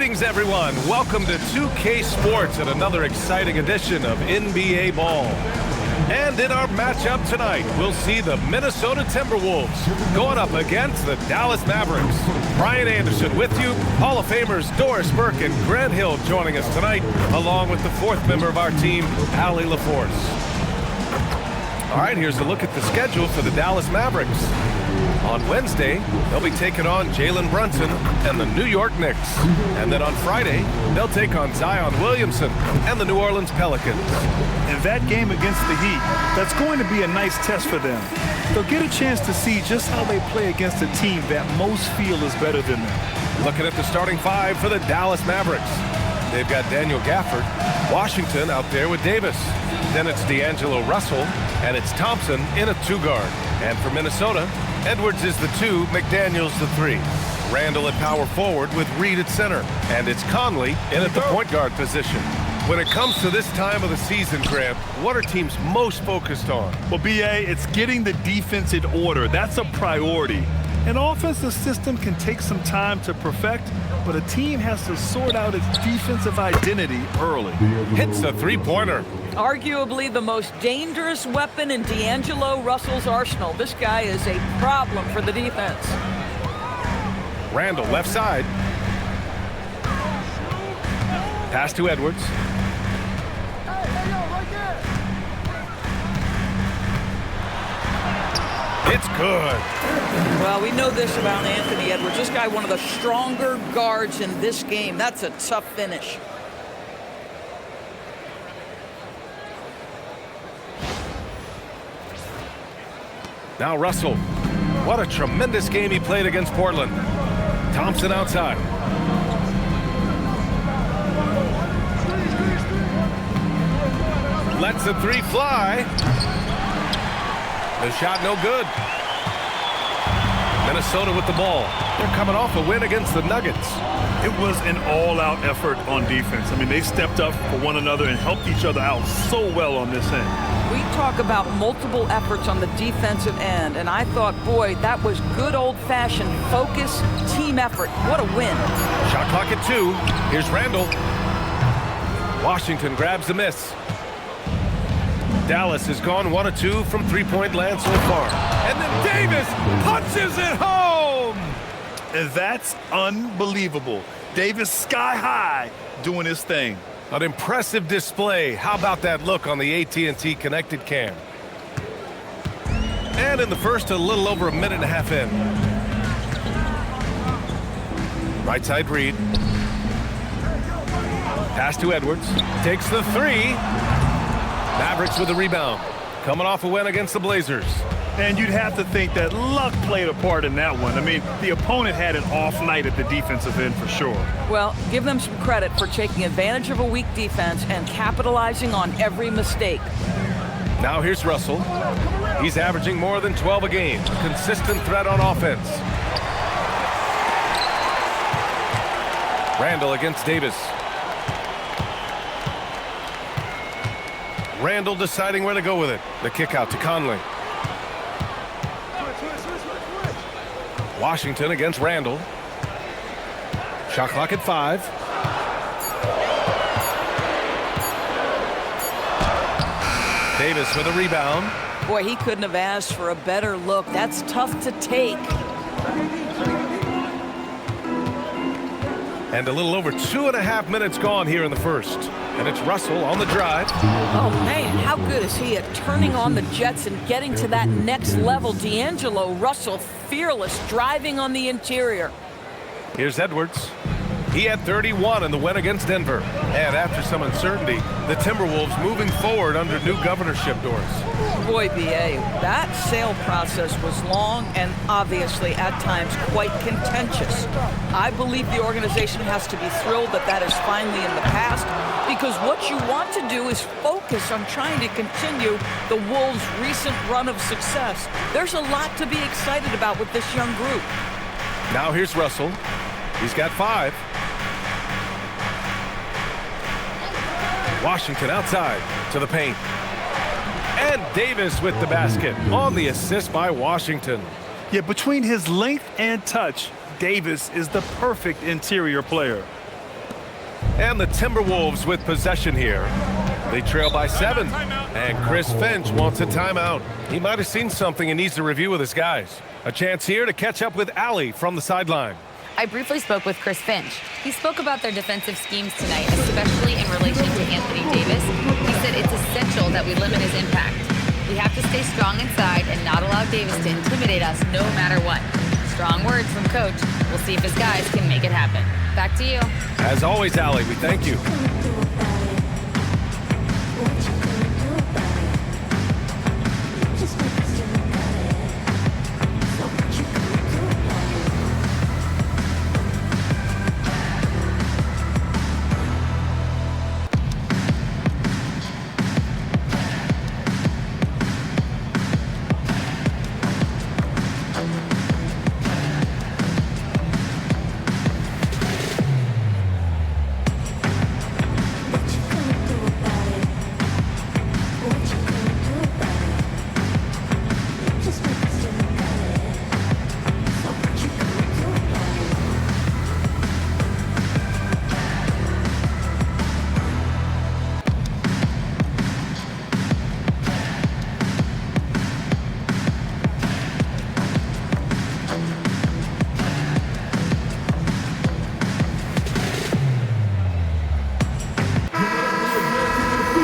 Greetings, everyone. Welcome to 2K Sports and another exciting edition of NBA Ball. And in our matchup tonight, we'll see the Minnesota Timberwolves going up against the Dallas Mavericks. Brian Anderson with you, Hall of Famers Doris Burke and Grant Hill joining us tonight, along with the fourth member of our team, Allie LaForce. All right, here's a look at the schedule for the Dallas Mavericks. On Wednesday, they'll be taking on Jalen Brunson and the New York Knicks. And then on Friday, they'll take on Zion Williamson and the New Orleans Pelicans. And that game against the Heat, that's going to be a nice test for them. They'll get a chance to see just how they play against a team that most feel is better than them. Looking at the starting five for the Dallas Mavericks. They've got Daniel Gafford, Washington out there with Davis. Then it's D'Angelo Russell, and it's Thompson in a two-guard. And for Minnesota, Edwards is the 2, McDaniels the 3. Randall at power forward with Reed at center. And it's Conley in at the point guard position. When it comes to this time of the season, Grant, what are teams most focused on? Well, B.A., it's getting the defense in order. That's a priority. An offensive system can take some time to perfect, but a team has to sort out its defensive identity early. Hits a three-pointer. Arguably the most dangerous weapon in D'Angelo Russell's arsenal. This guy is a problem for the defense. Randall left side. Pass to Edwards. It's good. Well, we know this about Anthony Edwards. This guy, one of the stronger guards in this game. That's a tough finish. Now Russell. What a tremendous game he played against Portland. Thompson outside. Lets the three fly. The shot no good. Minnesota with the ball. They're coming off a win against the Nuggets. It was an all-out effort on defense. I mean, they stepped up for one another and helped each other out so well on this end. We talk about multiple efforts on the defensive end, and I thought, boy, that was good old-fashioned focus, team effort. What a win. Shot clock at 2. Here's Randall. Washington grabs the miss. Dallas has gone 1 of 2 from three-point land so far. And then Davis punches it home! And that's unbelievable. Davis sky high doing his thing. An impressive display. How about that look on the AT&T connected cam? And in the first, a little over a minute and a half in. Right side Reed. Pass to Edwards. Takes the 3. Mavericks with the rebound. Coming off a win against the Blazers. And you'd have to think that luck played a part in that one. I mean, the opponent had an off night at the defensive end for sure. Well, give them some credit for taking advantage of a weak defense and capitalizing on every mistake. Now here's Russell. He's averaging more than 12 a game. Consistent threat on offense. Randall against Davis. Randall deciding where to go with it. The kick out to Conley. Washington against Randall. Shot clock at 5. Davis with a rebound. Boy, he couldn't have asked for a better look. That's tough to take. And a little over 2.5 minutes gone here in the first. And it's Russell on the drive. Oh, man, how good is he at turning on the Jets and getting to that next level? D'Angelo Russell, fearless, driving on the interior. Here's Edwards. He had 31 in the win against Denver. And after some uncertainty, the Timberwolves moving forward under new governorship doors. Boy, B.A., that sale process was long and obviously at times quite contentious. I believe the organization has to be thrilled that that is finally in the past, because what you want to do is focus on trying to continue the Wolves' recent run of success. There's a lot to be excited about with this young group. Now here's Russell. He's got 5. Washington outside to the paint. And Davis with the basket on the assist by Washington. Yeah, between his length and touch, Davis is the perfect interior player. And the Timberwolves with possession here. They trail by 7. And Chris Finch wants a timeout. He might have seen something and needs to review with his guys. A chance here to catch up with Allie from the sideline. I briefly spoke with Chris Finch. He spoke about their defensive schemes tonight, especially in relation to Anthony Davis. He said it's essential that we limit his impact. We have to stay strong inside and not allow Davis to intimidate us no matter what. Strong words from Coach. We'll see if his guys can make it happen. Back to you. As always, Allie, we thank you.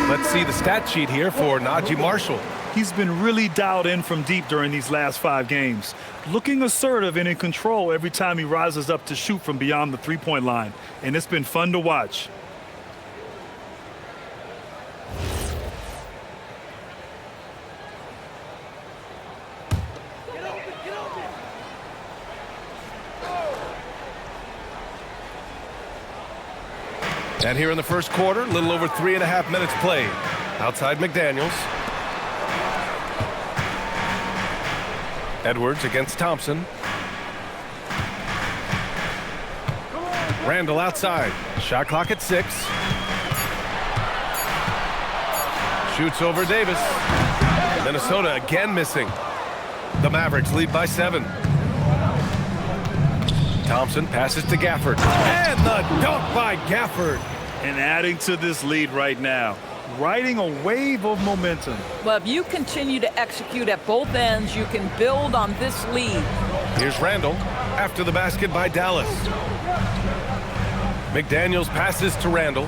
Let's see the stat sheet here for Najee Marshall. He's been really dialed in from deep during these last 5 games. Looking assertive and in control every time he rises up to shoot from beyond the three-point line. And it's been fun to watch. And here in the first quarter, a little over 3.5 minutes played. Outside McDaniels. Edwards against Thompson. Randall outside. Shot clock at 6. Shoots over Davis. Minnesota again missing. The Mavericks lead by 7. Thompson passes to Gafford. And the dunk by Gafford. And adding to this lead right now, riding a wave of momentum. Well, if you continue to execute at both ends, you can build on this lead. Here's Randall after the basket by Dallas. McDaniels passes to Randall.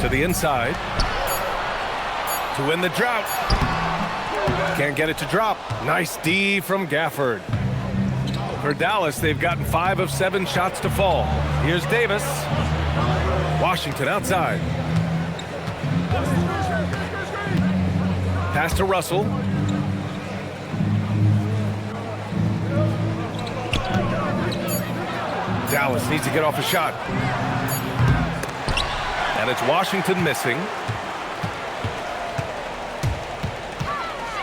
To the inside. To win the drought. Can't get it to drop. Nice D from Gafford. For Dallas, they've gotten 5 of 7 shots to fall. Here's Davis. Washington outside. Pass to Russell. Dallas needs to get off a shot. And it's Washington missing.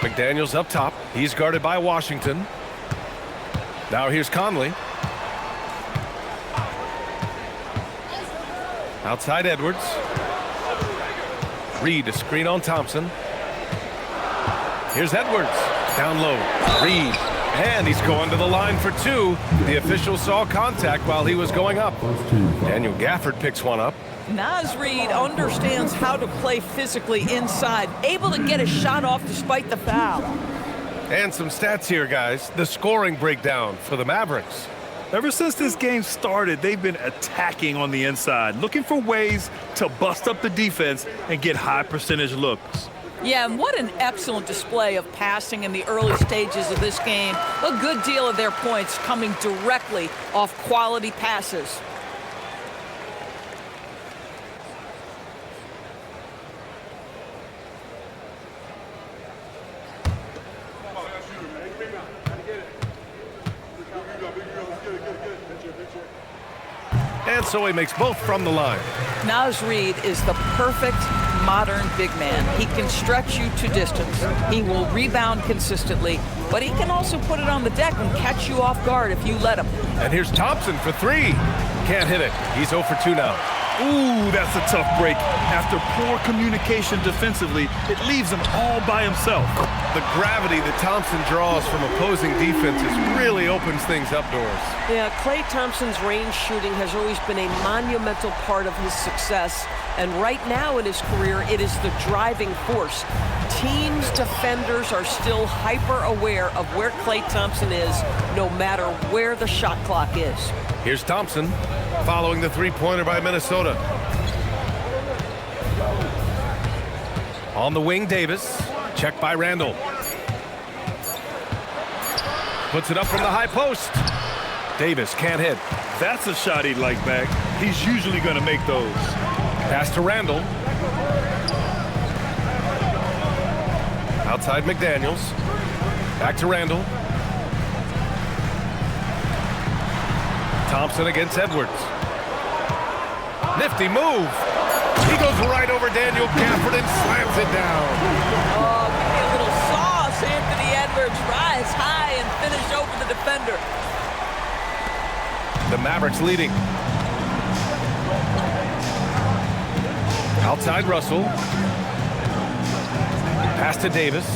McDaniels up top. He's guarded by Washington. Now here's Conley. Outside Edwards. Reed, a screen on Thompson. Here's Edwards. Down low. Reed. And he's going to the line for 2. The official saw contact while he was going up. Daniel Gafford picks one up. Naz Reid understands how to play physically inside, able to get a shot off despite the foul. And some stats here, guys. The scoring breakdown for the Mavericks. Ever since this game started, they've been attacking on the inside, looking for ways to bust up the defense and get high percentage looks. Yeah, and what an excellent display of passing in the early stages of this game. A good deal of their points coming directly off quality passes. And so he makes both from the line. Naz Reid is the perfect modern big man. He can stretch you to distance. He will rebound consistently, but he can also put it on the deck and catch you off guard if you let him. And here's Thompson for 3. Can't hit it. He's 0 for 2 now. Ooh, that's a tough break. After poor communication defensively, it leaves him all by himself. The gravity that Thompson draws from opposing defenses really opens things up doors. Yeah, Klay Thompson's range shooting has always been a monumental part of his success. And right now in his career, it is the driving force. Teams' defenders are still hyper aware of where Klay Thompson is, no matter where the shot clock is. Here's Thompson following the three-pointer by Minnesota. On the wing, Davis. Checked by Randall. Puts it up from the high post. Davis can't hit. That's a shot he'd like back. He's usually going to make those. Pass to Randall. Outside McDaniels. Back to Randall. Thompson against Edwards. Nifty move. He goes right over Daniel Gafford and slams it down. Oh, give me a little sauce, Anthony Edwards. Rise high and finish over the defender. The Mavericks leading. Outside Russell. Pass to Davis.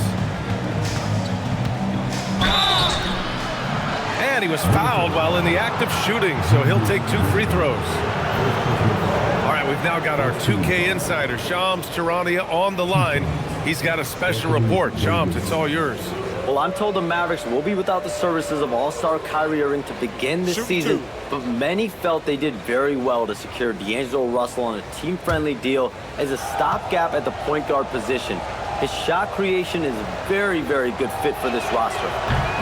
And he was fouled while in the act of shooting, so he'll take 2 free throws. All right, we've now got our 2K insider, Shams Charania, on the line. He's got a special report. Shams, it's all yours. Well, I'm told the Mavericks will be without the services of All-Star Kyrie Irving to begin the season, but many felt they did very well to secure D'Angelo Russell on a team-friendly deal as a stopgap at the point guard position. His shot creation is a very, very good fit for this roster.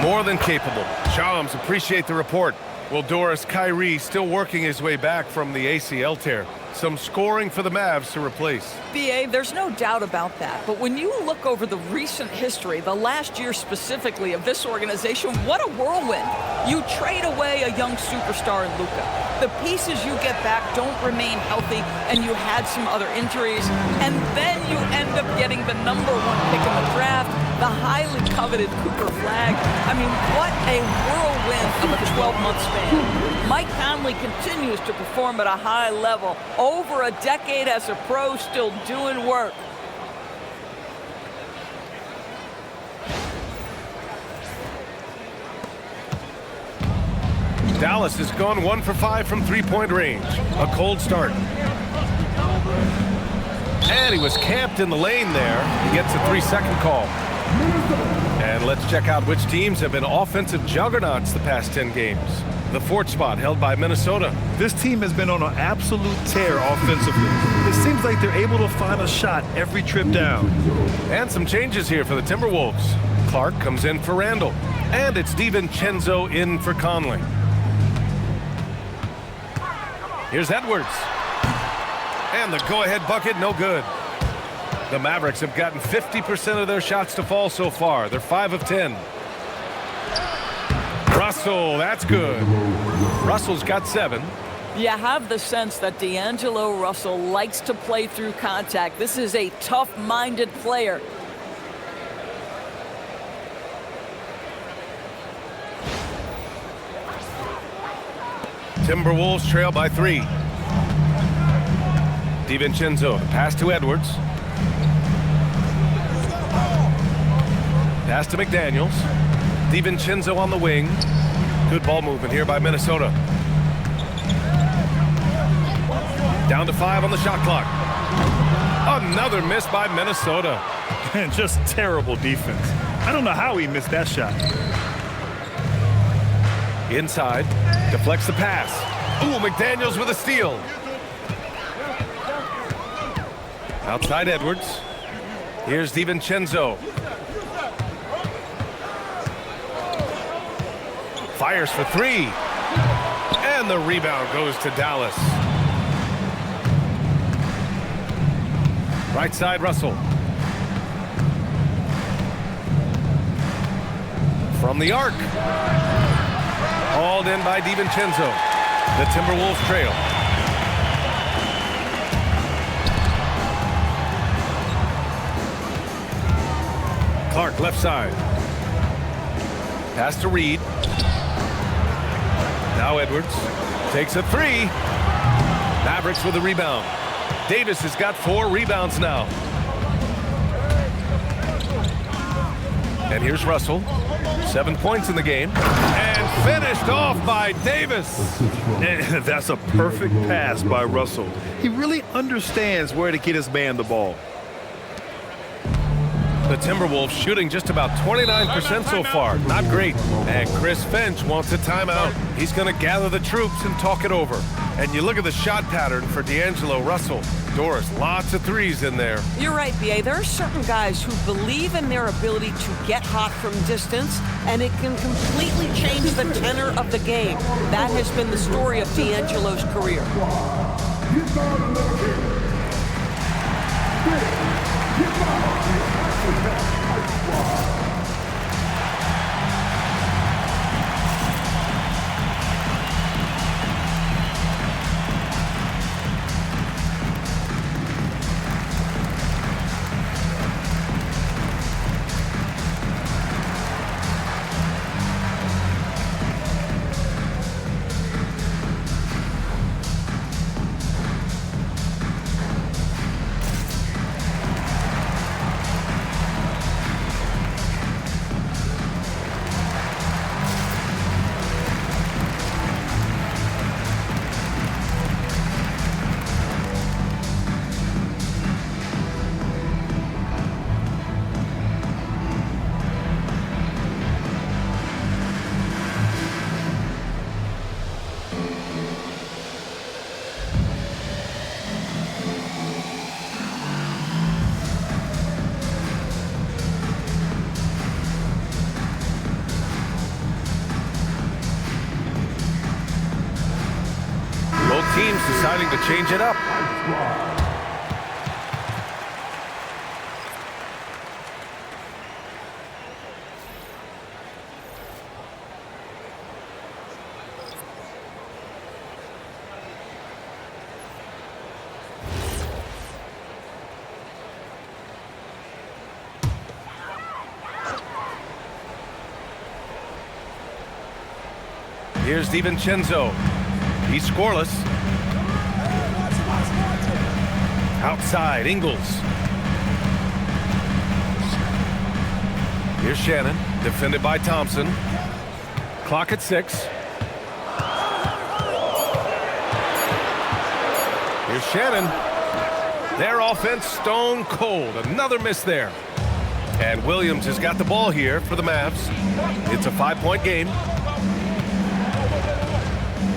More than capable. Shams, appreciate the report. Well, Doris, Kyrie still working his way back from the ACL tear. Some scoring for the Mavs to replace. BA, there's no doubt about that. But when you look over the recent history, the last year specifically of this organization, what a whirlwind. You trade away a young superstar in Luka. The pieces you get back don't remain healthy, and you had some other injuries. And then you end up getting the #1 pick in the draft, the highly coveted Cooper Flagg. I mean, what a whirlwind of a 12-month span. Mike Conley continues to perform at a high level. Over a decade as a pro, still doing work. Dallas has gone 1 for 5 from three-point range. A cold start. And he was camped in the lane there. He gets a 3-second call. And let's check out which teams have been offensive juggernauts the past 10 games. The 4th spot held by Minnesota. This team has been on an absolute tear offensively. It seems like they're able to find a shot every trip down. And some changes here for the Timberwolves. Clark comes in for Randall. And it's DiVincenzo in for Conley. Here's Edwards. And the go-ahead bucket, no good. The Mavericks have gotten 50% of their shots to fall so far. They're 5 of 10. Russell, that's good. Russell's got 7. You have the sense that D'Angelo Russell likes to play through contact. This is a tough-minded player. Timberwolves trail by 3. DiVincenzo, pass to Edwards. Pass to McDaniels. DiVincenzo on the wing. Good ball movement here by Minnesota. Down to 5 on the shot clock. Another miss by Minnesota. And just terrible defense. I don't know how he missed that shot. Inside, deflects the pass. Ooh, McDaniels with a steal. Outside Edwards. Here's DiVincenzo. Fires for 3. And the rebound goes to Dallas. Right side, Russell. From the arc. Hauled in by DiVincenzo. The Timberwolves trail. Clark, left side. Pass to Reed. Now Edwards takes a 3. Mavericks with a rebound. Davis has got 4 rebounds now. And here's Russell. 7 points in the game. And finished off by Davis. And that's a perfect pass by Russell. He really understands where to get his man the ball. The Timberwolves shooting just about 29% so far. Not great. And Chris Finch wants a timeout. He's going to gather the troops and talk it over. And you look at the shot pattern for D'Angelo Russell. Doris, lots of threes in there. You're right, B.A. There are certain guys who believe in their ability to get hot from distance, and it can completely change the tenor of the game. That has been the story of D'Angelo's career. Teams deciding to change it up. Here's DiVincenzo. He's scoreless. Outside, Ingles. Here's Shannon, defended by Thompson. Clock at 6. Here's Shannon. Their offense stone cold. Another miss there. And Williams has got the ball here for the Mavs. It's a 5-point game.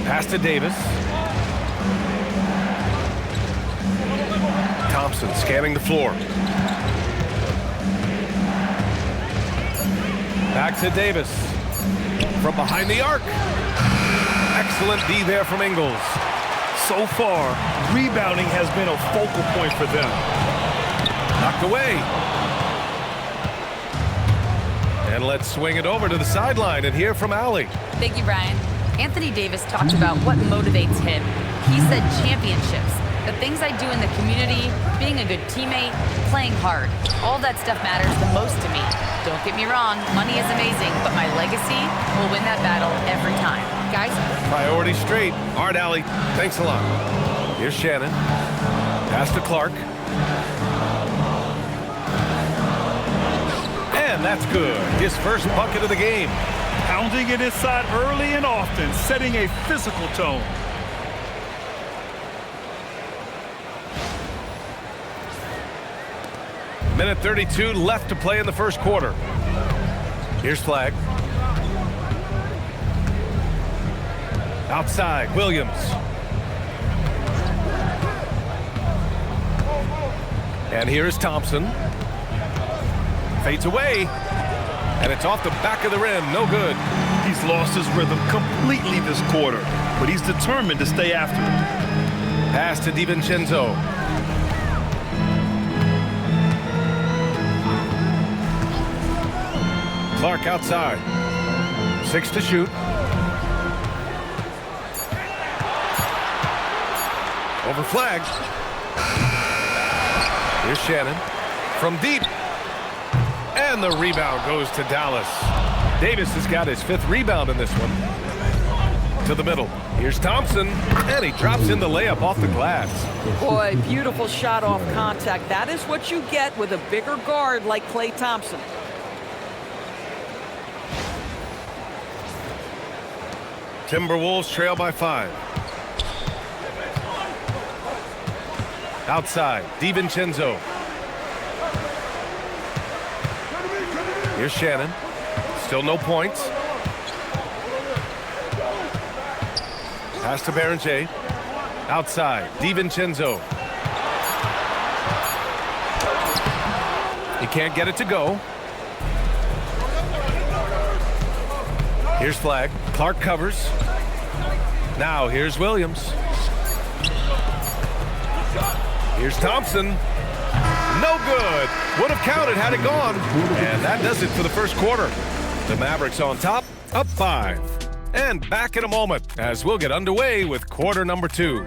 Pass to Davis. Thompson scanning the floor. Back to Davis. From behind the arc. Excellent D there from Ingles. So far, rebounding has been a focal point for them. Knocked away. And let's swing it over to the sideline and hear from Allie. Thank you, Brian. Anthony Davis talked about what motivates him. He said championships. The things I do in the community, being a good teammate, playing hard. All that stuff matters the most to me. Don't get me wrong, money is amazing, but my legacy will win that battle every time. Guys? Priority straight. All right, Allie. Thanks a lot. Here's Shannon. Pass to Clark. And that's good. His first bucket of the game. Pounding it inside early and often, setting a physical tone. Minute 32 left to play in the first quarter. Here's Flagg. Outside, Williams. And here is Thompson. Fades away. And it's off the back of the rim. No good. He's lost his rhythm completely this quarter, but he's determined to stay after it. Pass to DiVincenzo. Clark outside. 6 to shoot. Over Flagg. Here's Shannon. From deep. And the rebound goes to Dallas. Davis has got his 5th rebound in this one. To to the middle. Here's Thompson, and he drops in the layup off the glass. Boy, beautiful shot off contact. That is what you get with a bigger guard like Klay Thompson. Timberwolves trail by 5. Outside, DiVincenzo. Here's Shannon. Still no points. Pass to Berenger. Outside, DiVincenzo. He can't get it to go. Here's Flagg. Clark covers. Now here's Williams. Here's Thompson. No good. Would have counted had it gone. And that does it for the first quarter. The Mavericks on top, up 5. And back in a moment as we'll get underway with quarter number 2.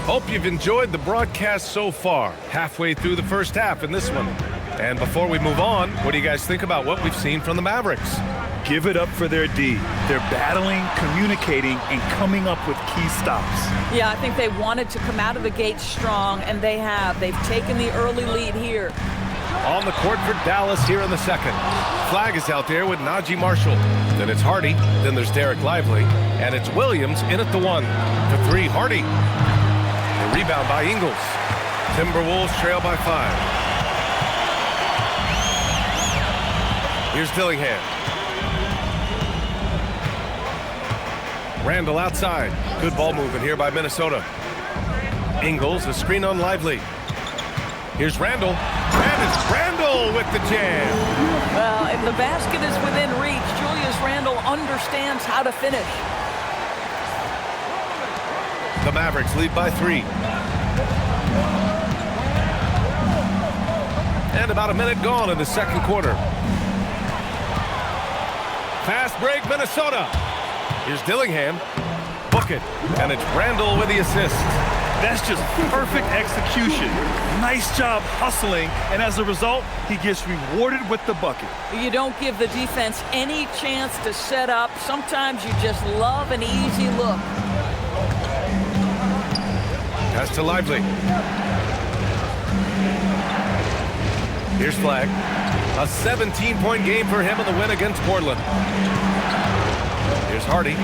Hope you've enjoyed the broadcast so far. Halfway through the first half in this one. And before we move on, what do you guys think about what we've seen from the Mavericks? Give it up for their D. They're battling, communicating, and coming up with key stops. Yeah, I think they wanted to come out of the gate strong, and they have. They've taken the early lead here. On the court for Dallas here in the second. Flagg is out there with Najee Marshall. Then it's Hardy. Then there's Derek Lively. And it's Williams in at the 1. To 3, Hardy. The rebound by Ingles. Timberwolves trail by 5. Here's Dillingham. Randall outside. Good ball movement here by Minnesota. Ingles, a screen on Lively. Here's Randall. And it's Randall with the jam. Well, if the basket is within reach, Julius Randle understands how to finish. The Mavericks lead by 3. And about a minute gone in the second quarter. Fast break, Minnesota. Here's Dillingham. Book it. And it's Randall with the assist. That's just perfect execution. Nice job hustling, and as a result, he gets rewarded with the bucket. You don't give the defense any chance to set up. Sometimes you just love an easy look. Pass to Lively. Here's Flagg. A 17-point game for him in the win against Portland. Here's Hardy.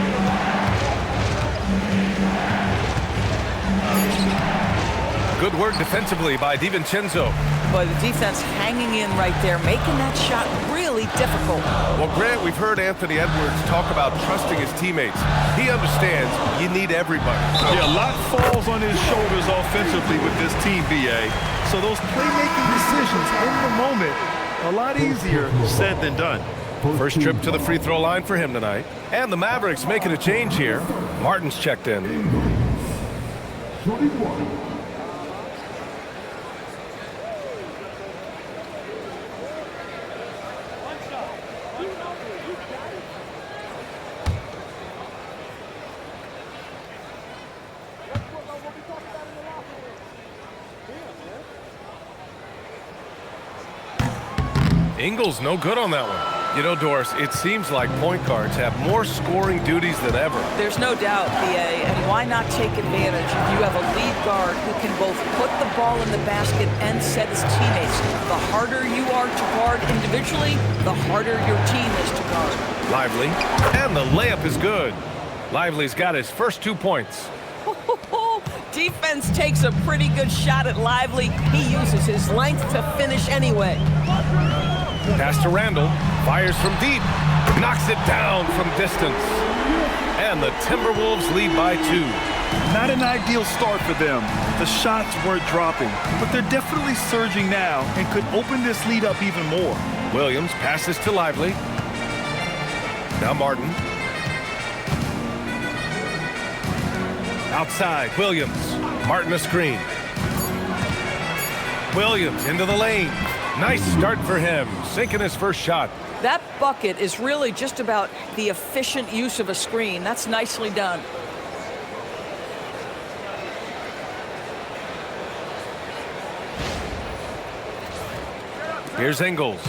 Good work defensively by DiVincenzo. Boy, the defense hanging in right there, making that shot really difficult. Well, Grant, we've heard Anthony Edwards talk about trusting his teammates. He understands you need everybody. Yeah, a lot falls on his shoulders offensively with this team, BA. So those playmaking decisions in the moment, a lot easier said than done. First trip to the free throw line for him tonight. And the Mavericks making a change here. Martin's checked in. Ingles no good on that one. You know, Doris, it seems like point guards have more scoring duties than ever. There's no doubt, BA, and why not take advantage if you have a lead guard who can both put the ball in the basket and set his teammates. The harder you are to guard individually, the harder your team is to guard. Lively, and the layup is good. Lively's got his first 2 points. Defense takes a pretty good shot at Lively. He uses his length to finish anyway. Pass to Randall, fires from deep, knocks it down from distance. And the Timberwolves lead by 2. Not an ideal start for them. The shots weren't dropping, but they're definitely surging now and could open this lead up even more. Williams passes to Lively. Now Martin. Outside, Williams. Martin a screen. Williams into the lane. Nice start for him, sinking his first shot. That bucket is really just about the efficient use of a screen. That's nicely done. Here's Ingles.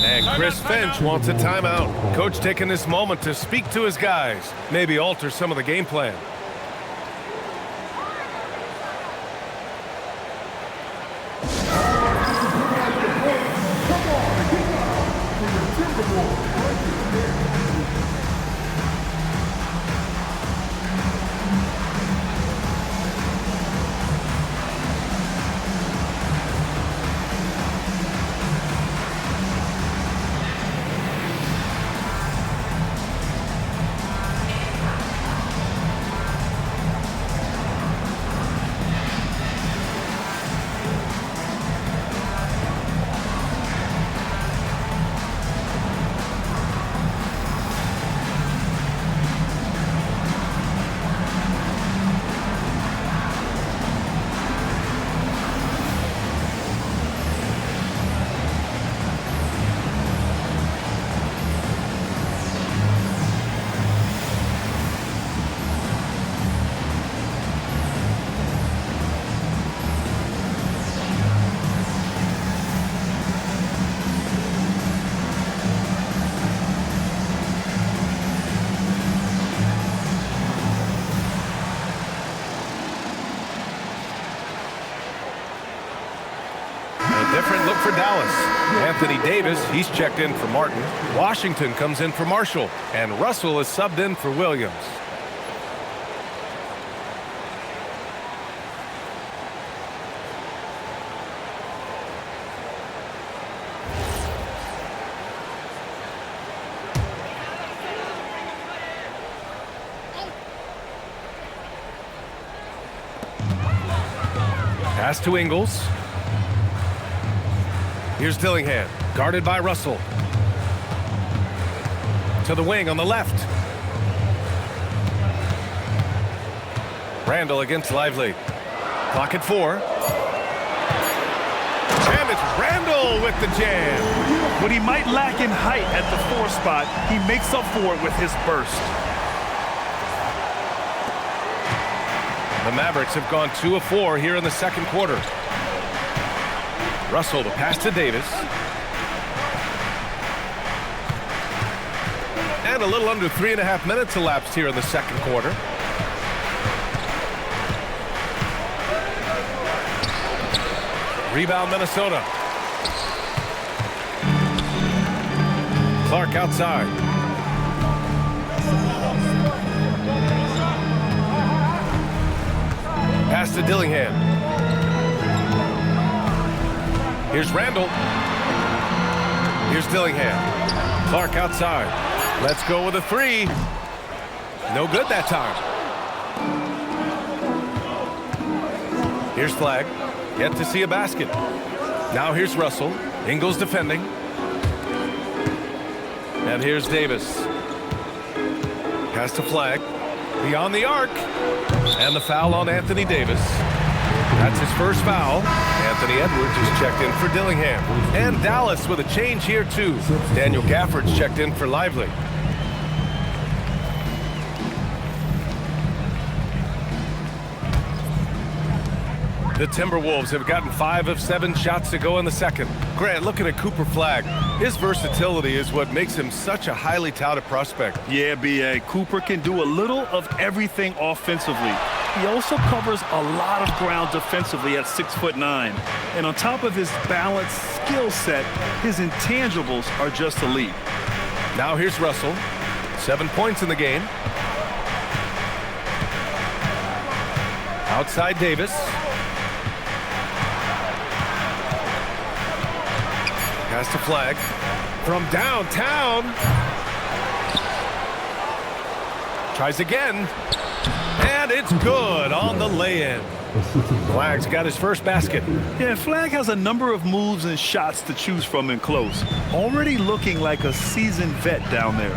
And Chris Finch wants a timeout. Coach taking this moment to speak to his guys, maybe alter some of the game plan. Different look for Dallas. Anthony Davis, he's checked in for Martin. Washington comes in for Marshall. And Russell is subbed in for Williams. Pass to Ingles. Here's Dillingham, guarded by Russell. To the wing on the left. Randall against Lively. Clock at 4. And it's Randall with the jam. What he might lack in height at the 4 spot, he makes up for it with his burst. The Mavericks have gone 2 of 4 here in the second quarter. Russell, the pass to Davis. And a little under 3.5 minutes elapsed here in the second quarter. Rebound Minnesota. Clark outside. Pass to Dillingham. Here's Randall. Here's Dillingham. Clark outside. Let's go with a 3. No good that time. Here's Flagg. Yet to see a basket. Now here's Russell. Ingles defending. And here's Davis. Pass to Flagg. Beyond the arc. And the foul on Anthony Davis. That's his first foul. Anthony Edwards is checked in for Dillingham. And Dallas with a change here too. Daniel Gafford's checked in for Lively. The Timberwolves have gotten 5 of 7 shots to go in the second. Grant, looking at Cooper Flagg, his versatility is what makes him such a highly touted prospect. Yeah, B.A. Cooper can do a little of everything offensively. He also covers a lot of ground defensively at 6'9". And on top of his balanced skill set, his intangibles are just elite. Now here's Russell. 7 points in the game. Outside Davis. Pass to Flagg. From downtown. Tries again. And it's good on the lay-in. Flagg's got his first basket. Yeah, Flagg has a number of moves and shots to choose from in close. Already looking like a seasoned vet down there.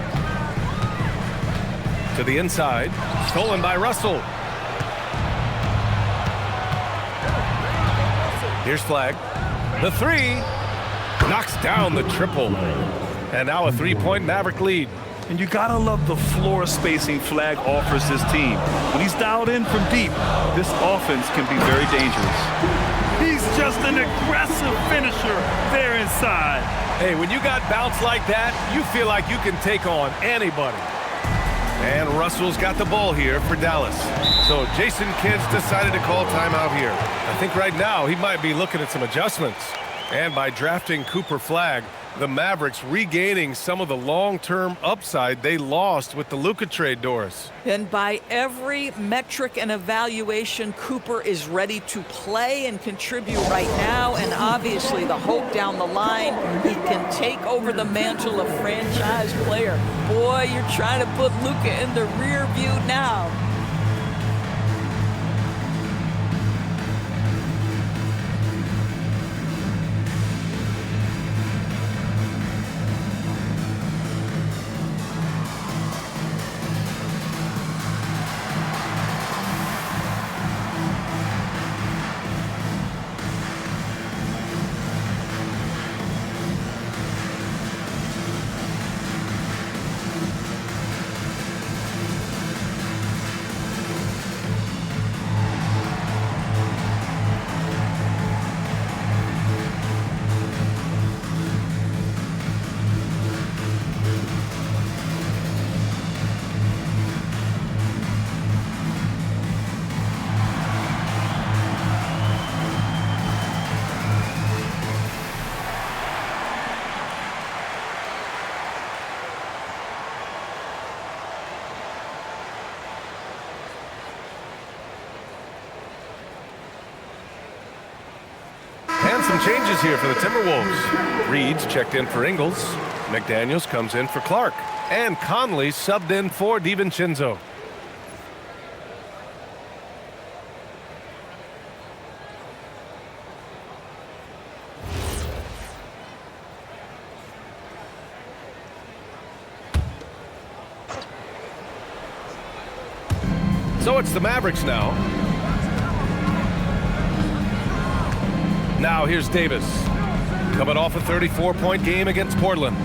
To the inside. Stolen by Russell. Here's Flagg. The 3. Knocks down the triple. And now a three-point Maverick lead. And you gotta love the floor spacing Flagg offers his team. When he's dialed in from deep, this offense can be very dangerous. He's just an aggressive finisher there inside. Hey, when you got bounce like that, you feel like you can take on anybody. And Russell's got the ball here for Dallas. So Jason Kidd's decided to call timeout here. I think right now he might be looking at some adjustments. And by drafting Cooper Flagg, the Mavericks regaining some of the long-term upside they lost with the Luka trade, Doris. And by every metric and evaluation, Cooper is ready to play and contribute right now. And obviously the hope down the line, he can take over the mantle of franchise player. Boy, you're trying to put Luka in the rear view now. And some changes here for the Timberwolves. Reed's checked in for Ingles. McDaniels comes in for Clark. And Conley subbed in for DiVincenzo. So it's the Mavericks now. Now here's Davis, coming off a 34-point game against Portland.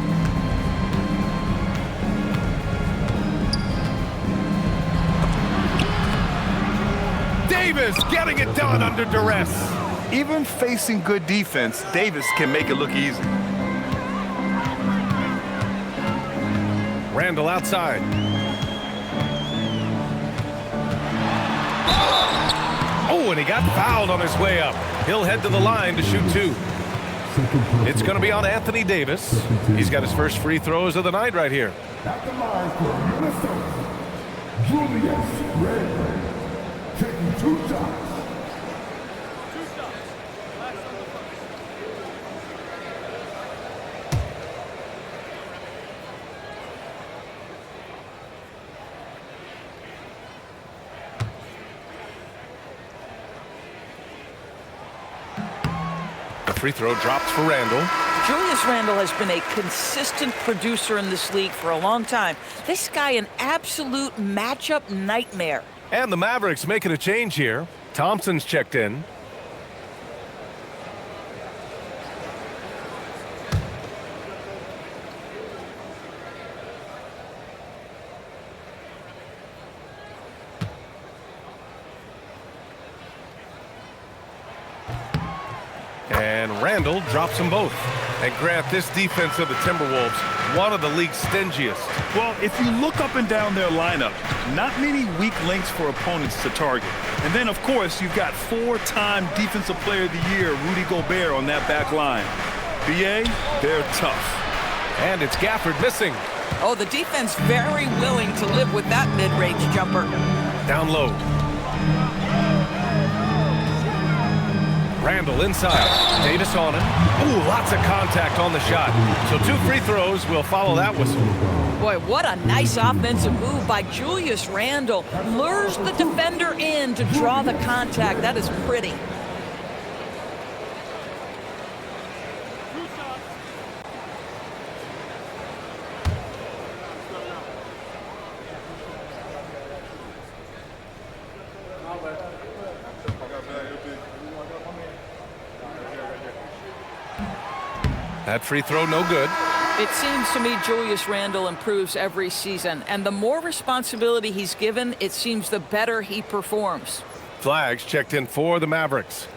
Davis getting it done under duress. Even facing good defense, Davis can make it look easy. Randall outside. Oh, and he got fouled on his way up. He'll head to the line to shoot two. It's going to be on Anthony Davis. He's got his first free throws of the night right here. At the line for Minnesota, Julius Randle, taking 2 shots. Free throw drops for Randall. Julius Randle has been a consistent producer in this league for a long time. This guy, an absolute matchup nightmare. And the Mavericks making a change here. Thompson's checked in. And Randall drops them both. And Grant, this defense of the Timberwolves, one of the league's stingiest. Well, if you look up and down their lineup, not many weak links for opponents to target. And then, of course, you've got 4-time Defensive Player of the Year, Rudy Gobert, on that back line. BA, they're tough. And it's Gafford missing. Oh, the defense very willing to live with that mid-range jumper. Down low. Randall inside. Davis on it. Ooh, lots of contact on the shot. So 2 free throws will follow that whistle. Boy, what a nice offensive move by Julius Randle. Lures the defender in to draw the contact. That is pretty. That free throw no good. It seems to me Julius Randle improves every season, and the more responsibility he's given, it seems the better he performs. Flagg's checked in for the Mavericks.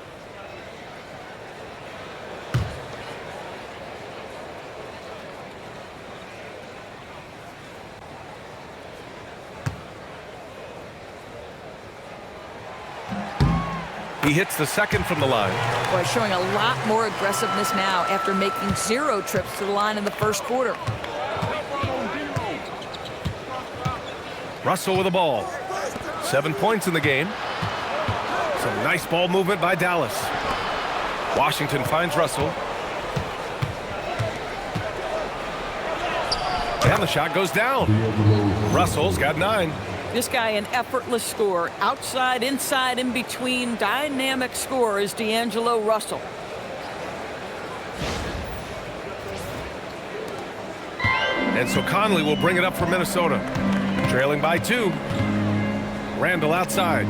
He hits the second from the line. Boy, showing a lot more aggressiveness now after making 0 trips to the line in the first quarter. Russell with the ball. 7 points in the game. Some nice ball movement by Dallas. Washington finds Russell. And the shot goes down. Russell's got 9. This guy an effortless scorer. Outside, inside, in between. Dynamic scorer is D'Angelo Russell. And so Conley will bring it up for Minnesota. Trailing by 2. Randle outside.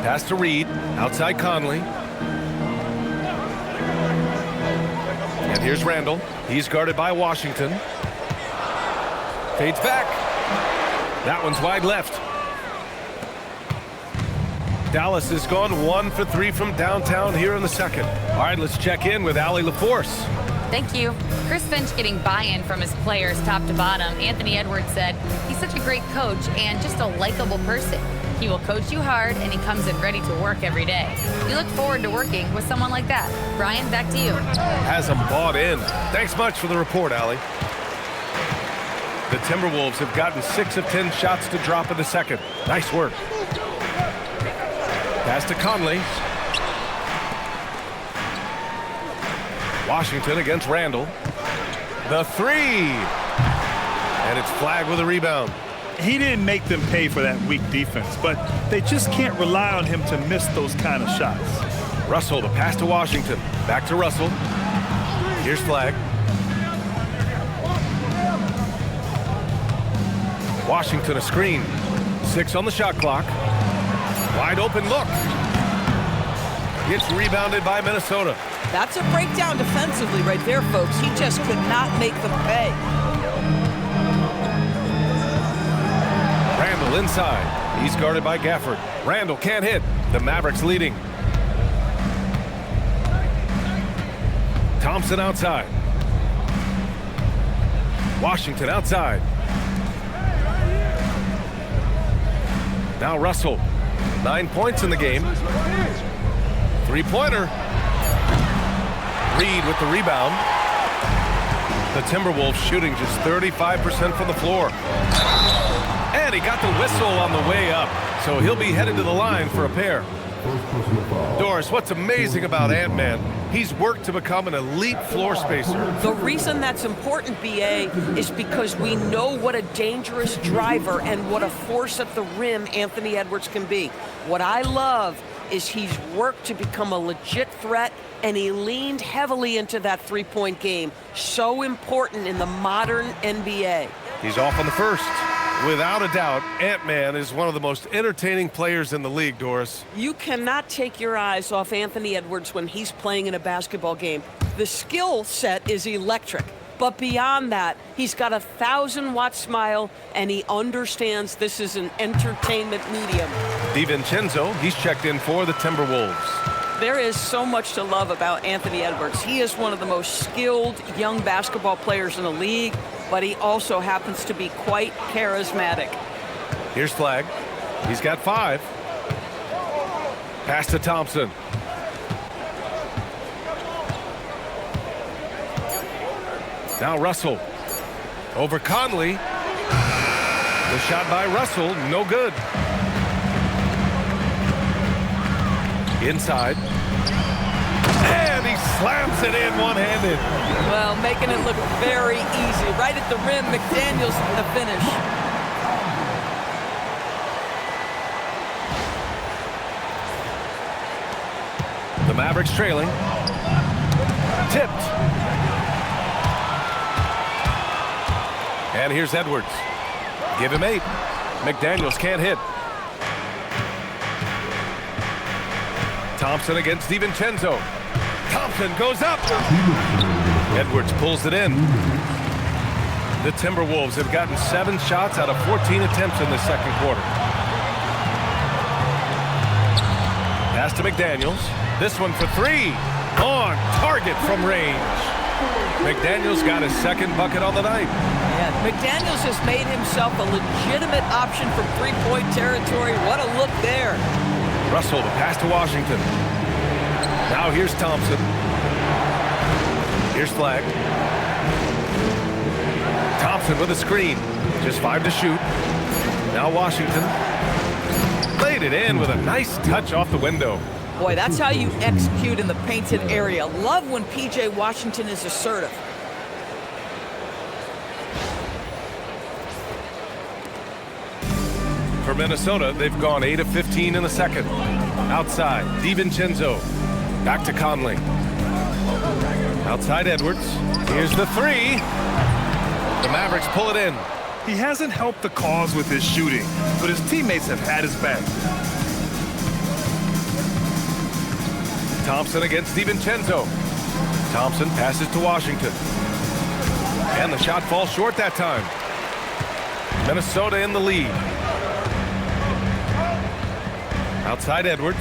Pass to Reed. Outside Conley. And here's Randle. He's guarded by Washington. Fades back. That one's wide left. Dallas has gone 1 for 3 from downtown here in the second. All right, let's check in with Allie LaForce. Thank you. Chris Finch getting buy-in from his players top to bottom. Anthony Edwards said, he's such a great coach and just a likable person. He will coach you hard, and he comes in ready to work every day. We look forward to working with someone like that. Brian, back to you. Has them bought in. Thanks much for the report, Allie. The Timberwolves have gotten 6 of 10 shots to drop in the second. Nice work. Pass to Conley. Washington against Randle. The 3. And it's Flagg with a rebound. He didn't make them pay for that weak defense, but they just can't rely on him to miss those kind of shots. Russell, the pass to Washington. Back to Russell. Here's Flagg. Washington a screen. 6 on the shot clock. Wide open look. Gets rebounded by Minnesota. That's a breakdown defensively right there, folks. He just could not make them pay. Randle inside. He's guarded by Gafford. Randle can't hit. The Mavericks leading. Thompson outside. Washington outside. Now Russell. 9 points in the game. 3-pointer. Reed with the rebound. The Timberwolves shooting just 35% from the floor. And he got the whistle on the way up. So he'll be headed to the line for a pair. Doris, what's amazing about Ant-Man, he's worked to become an elite floor spacer. The reason that's important, BA, is because we know what a dangerous driver and what a force at the rim Anthony Edwards can be. What I love is he's worked to become a legit threat, and he leaned heavily into that three-point game. So important in the modern NBA. He's off on the first. Without a doubt, Ant-Man is one of the most entertaining players in the league, Doris. You cannot take your eyes off Anthony Edwards when he's playing in a basketball game. The skill set is electric, but beyond that, he's got a 1,000-watt smile, and he understands this is an entertainment medium. DiVincenzo, he's checked in for the Timberwolves. There is so much to love about Anthony Edwards. He is one of the most skilled young basketball players in the league, but he also happens to be quite charismatic. Here's Flagg. He's got 5. Pass to Thompson. Now Russell. Over Conley. The shot by Russell, no good. Inside. And he slams it in one-handed. Well, making it look very easy. Right at the rim, McDaniels the finish. The Mavericks trailing. Tipped. And here's Edwards. Give him 8. McDaniels can't hit. Thompson against DiVincenzo. Thompson goes up. Edwards pulls it in. The Timberwolves have gotten 7 shots out of 14 attempts in the second quarter. Pass to McDaniels. This one for 3. On target from range. McDaniels got his second bucket on the night. Yeah, McDaniels has made himself a legitimate option from three-point territory. What a look there. Russell, the pass to Washington. Now here's Thompson. Here's Flagg. Thompson with a screen. Just 5 to shoot. Now Washington. Laid it in with a nice touch off the window. Boy, that's how you execute in the painted area. Love when P.J. Washington is assertive. For Minnesota, they've gone 8 of 15 in the second. Outside, DiVincenzo. Back to Conley. Outside Edwards. Here's the 3. The Mavericks pull it in. He hasn't helped the cause with his shooting, but his teammates have had his back. Thompson against DiVincenzo. Thompson passes to Washington. And the shot falls short that time. Minnesota in the lead. Outside Edwards.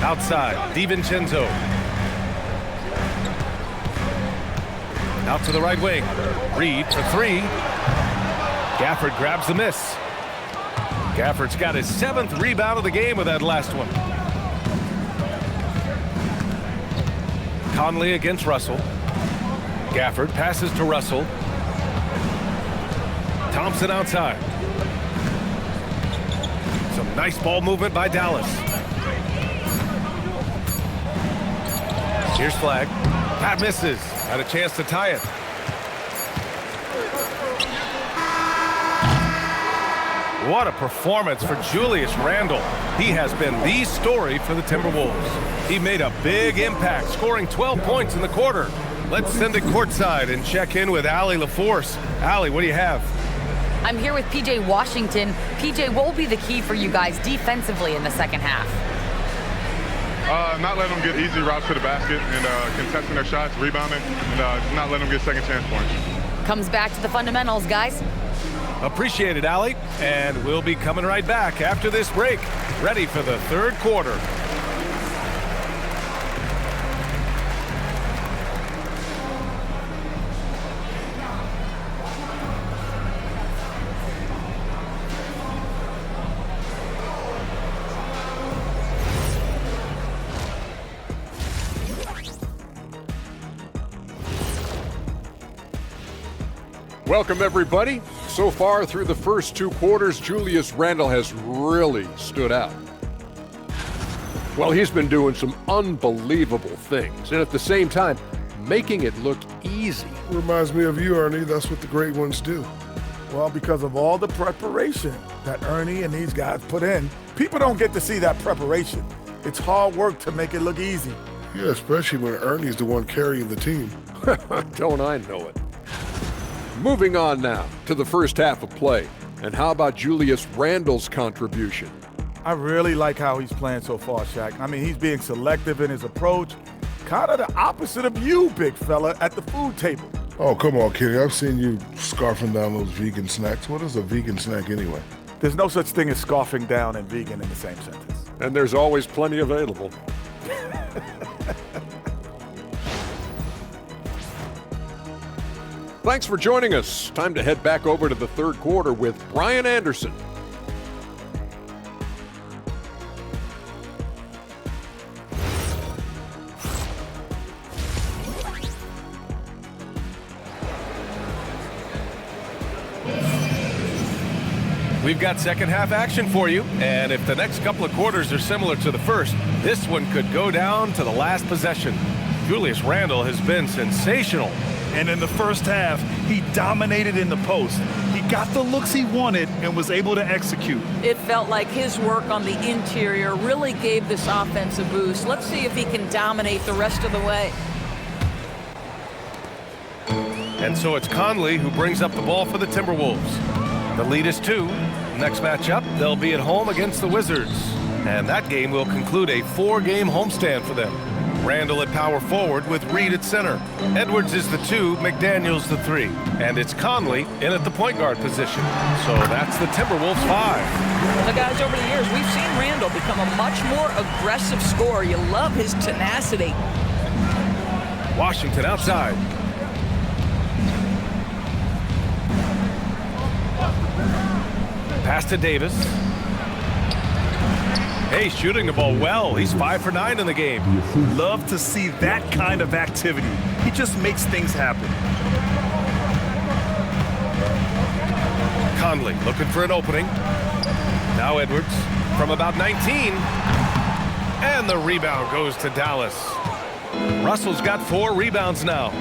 Outside, DiVincenzo. Out to the right wing. Reed for 3. Gafford grabs the miss. Gafford's got his 7th rebound of the game with that last one. Conley against Russell. Gafford passes to Russell. Thompson outside. Some nice ball movement by Dallas. Here's Flagg. Pat misses. Had a chance to tie it. What a performance for Julius Randle. He has been the story for the Timberwolves. He made a big impact, scoring 12 points in the quarter. Let's send it courtside and check in with Allie LaForce. Allie, what do you have? I'm here with P.J. Washington. P.J., what will be the key for you guys defensively in the second half? Not letting them get easy routes to the basket and contesting their shots, rebounding, and not letting them get second chance points. Comes back to the fundamentals, guys. Appreciate it, Allie. And we'll be coming right back after this break, ready for the third quarter. Welcome, everybody. So far through the first 2 quarters, Julius Randle has really stood out. Well, he's been doing some unbelievable things, and at the same time, making it look easy. Reminds me of you, Ernie. That's what the great ones do. Well, because of all the preparation that Ernie and these guys put in, people don't get to see that preparation. It's hard work to make it look easy. Yeah, especially when Ernie's the one carrying the team. Don't I know it? Moving on now to the first half of play. And how about Julius Randle's contribution? I really like how he's playing so far, Shaq. I mean, he's being selective in his approach. Kind of the opposite of you, big fella, at the food table. Oh, come on, Kenny. I've seen you scarfing down those vegan snacks. What is a vegan snack anyway? There's no such thing as scarfing down and vegan in the same sentence. And there's always plenty available. Thanks for joining us. Time to head back over to the third quarter with Brian Anderson. We've got second half action for you, and if the next couple of quarters are similar to the first, this one could go down to the last possession. Julius Randle has been sensational. And in the first half, he dominated in the post. He got the looks he wanted and was able to execute. It felt like his work on the interior really gave this offense a boost. Let's see if he can dominate the rest of the way. And so it's Conley who brings up the ball for the Timberwolves. The lead is 2. Next matchup, they'll be at home against the Wizards. And that game will conclude a 4-game homestand for them. Randall at power forward with Reed at center. Edwards is the 2, McDaniels the 3. And it's Conley in at the point guard position. So that's the Timberwolves 5. The guys, over the years, we've seen Randall become a much more aggressive scorer. You love his tenacity. Washington outside. Pass to Davis. Hey, shooting the ball well. He's 5 for 9 in the game. Love to see that kind of activity. He just makes things happen. Conley looking for an opening. Now Edwards from about 19. And the rebound goes to Dallas. Russell's got 4 rebounds now.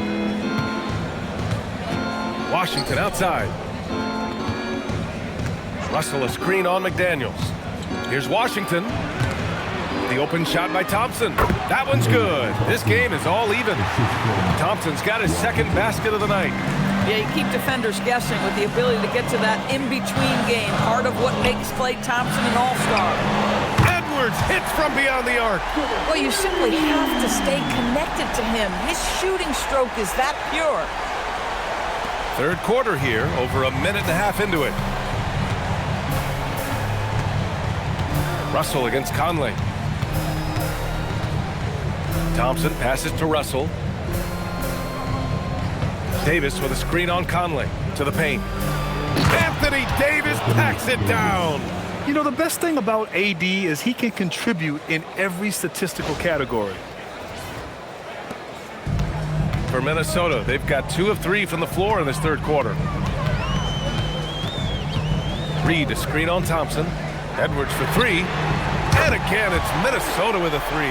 Washington outside. Russell a screen on McDaniels. Here's Washington. The open shot by Thompson. That one's good. This game is all even. Thompson's got his 2nd basket of the night. Yeah, you keep defenders guessing with the ability to get to that in-between game. Part of what makes Klay Thompson an all-star. Edwards hits from beyond the arc. Well, you simply have to stay connected to him. His shooting stroke is that pure. 3rd quarter here, over a minute and a half into it. Russell against Conley. Thompson passes to Russell. Davis with a screen on Conley to the paint. Anthony Davis packs it down. You know, the best thing about AD is he can contribute in every statistical category. For Minnesota, they've got 2 of 3 from the floor in this 3rd quarter. Reed a screen on Thompson. Edwards for 3. And again, it's Minnesota with a 3.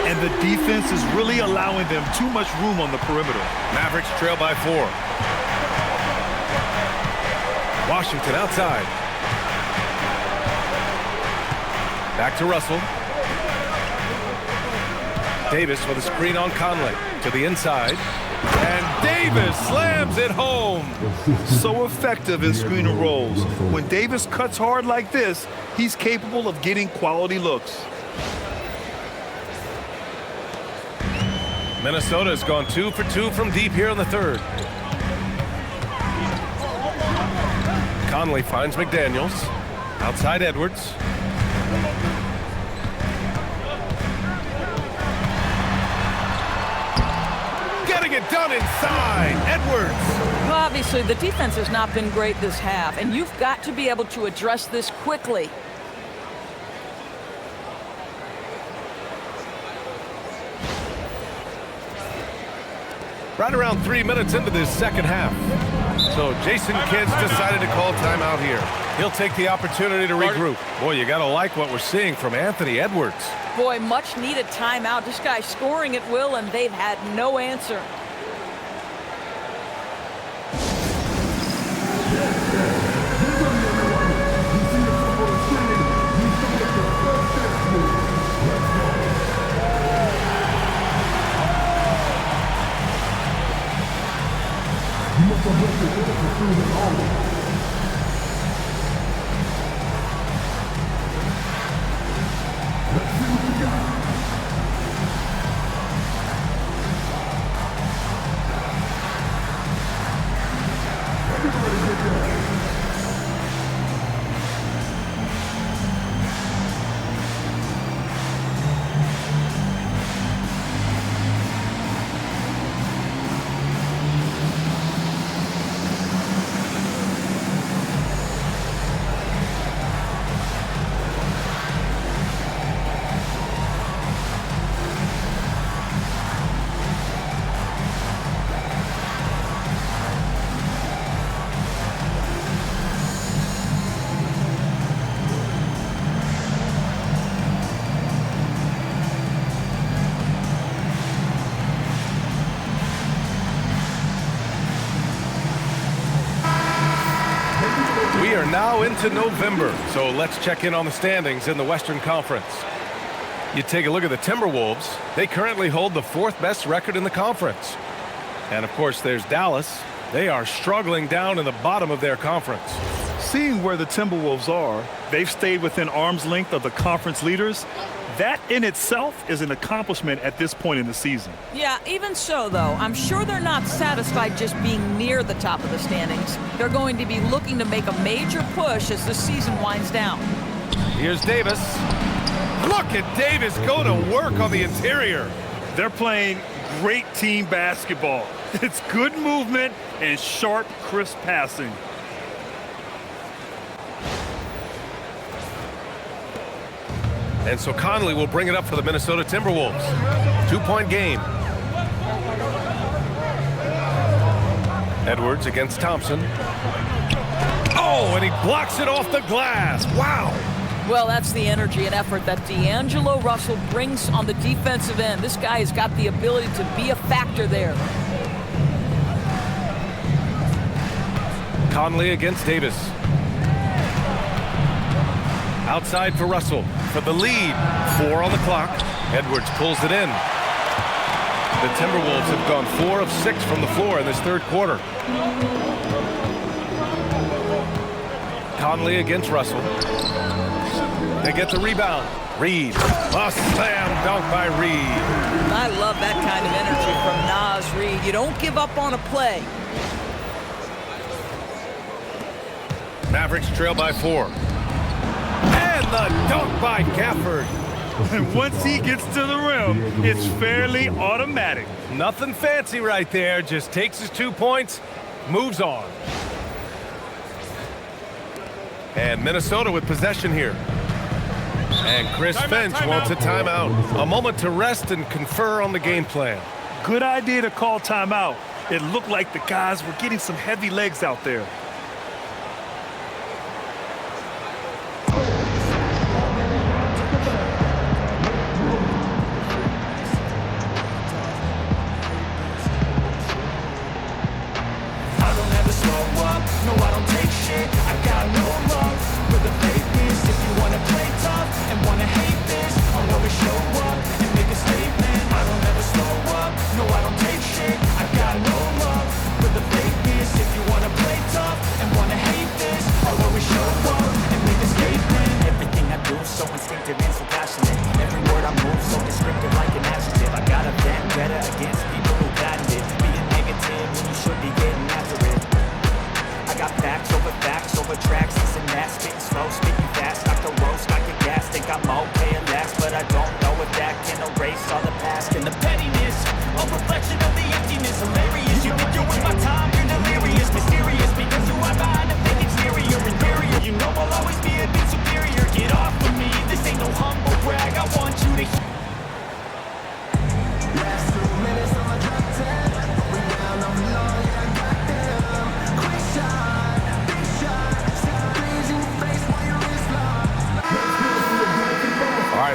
And the defense is really allowing them too much room on the perimeter. Mavericks trail by 4. Washington outside. Back to Russell. Davis with a screen on Conley to the inside. And Davis slams it home. So effective in screen and rolls. When Davis cuts hard like this, he's capable of getting quality looks. Minnesota has gone 2 for 2 from deep here in the 3rd. Conley finds McDaniels. Outside Edwards. Getting it done inside. Edwards. Well, obviously, the defense has not been great this half, and you've got to be able to address this quickly. Right around 3 minutes into this 2nd half. So Jason Kidd's decided to call timeout here. He'll take the opportunity to regroup. Boy, you got to like what we're seeing from Anthony Edwards. Boy, much needed timeout. This guy scoring at will, and they've had no answer. We are now into November, so let's check in on the standings in the Western Conference. You take a look at the Timberwolves. They currently hold the 4th best record in the conference. And of course, there's Dallas. They are struggling down in the bottom of their conference. Seeing where the Timberwolves are, they've stayed within arm's length of the conference leaders. That in itself is an accomplishment at this point in the season. Yeah, even so, though, I'm sure they're not satisfied just being near the top of the standings. They're going to be looking to make a major push as the season winds down. Here's Davis. Look at Davis go to work on the interior. They're playing great team basketball. It's good movement and sharp, crisp passing. And so Conley will bring it up for the Minnesota Timberwolves. 2-point game. Edwards against Thompson. Oh, and he blocks it off the glass. Wow. Well, that's the energy and effort that D'Angelo Russell brings on the defensive end. This guy has got the ability to be a factor there. Conley against Davis. Outside for Russell for the lead. 4 on the clock. Edwards pulls it in. The Timberwolves have gone 4 of 6 from the floor in this third quarter. Conley against Russell. They get the rebound. Reed. A slam dunk by Reed. I love that kind of energy from Naz Reid. You don't give up on a play. Mavericks trail by 4. And the dunk by Gafford. And once he gets to the rim, it's fairly automatic. Nothing fancy right there. Just takes his 2 points, moves on. And Minnesota with possession here. And Chris Finch wants a timeout. A moment to rest and confer on the game plan. Good idea to call timeout. It looked like the guys were getting some heavy legs out there.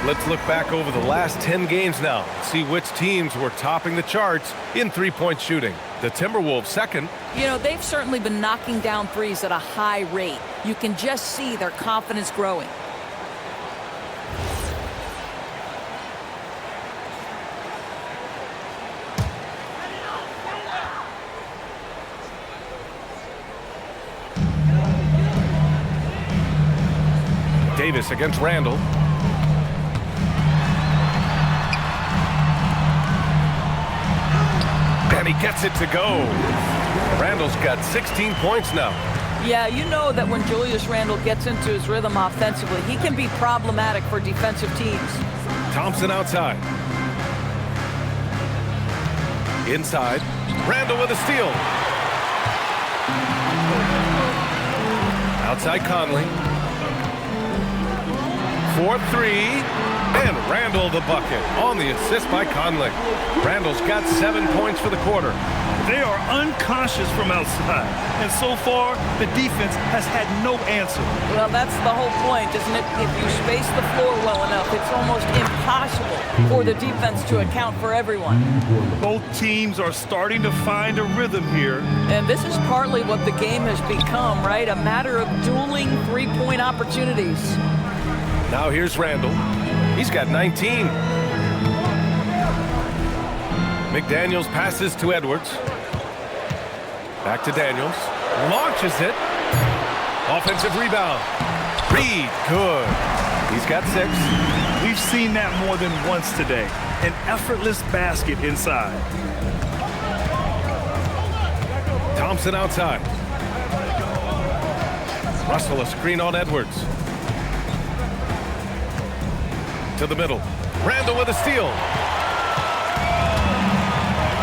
Let's look back over the last 10 games now. See which teams were topping the charts in three-point shooting. The Timberwolves second. You know, they've certainly been knocking down threes at a high rate. You can just see their confidence growing. Davis against Randall. And he gets it to go. Randall's got 16 points now. Yeah, you know that when Julius Randle gets into his rhythm offensively, he can be problematic for defensive teams. Thompson outside. Inside. Randle with a steal. Outside Conley. 4-3. And Randle the bucket on the assist by Conley. Randle's got 7 points for the quarter. They are unconscious from outside. And so far, the defense has had no answer. Well, that's the whole point, isn't it? If you space the floor well enough, it's almost impossible for the defense to account for everyone. Both teams are starting to find a rhythm here. And this is partly what the game has become, right? A matter of dueling three-point opportunities. Now here's Randle. He's got 19. McDaniels passes to Edwards. Back to Daniels. Launches it. Offensive rebound. Reed, good. He's got 6. We've seen that more than once today. An effortless basket inside. Thompson outside. Russell a screen on Edwards. To the middle. Randall with a steal.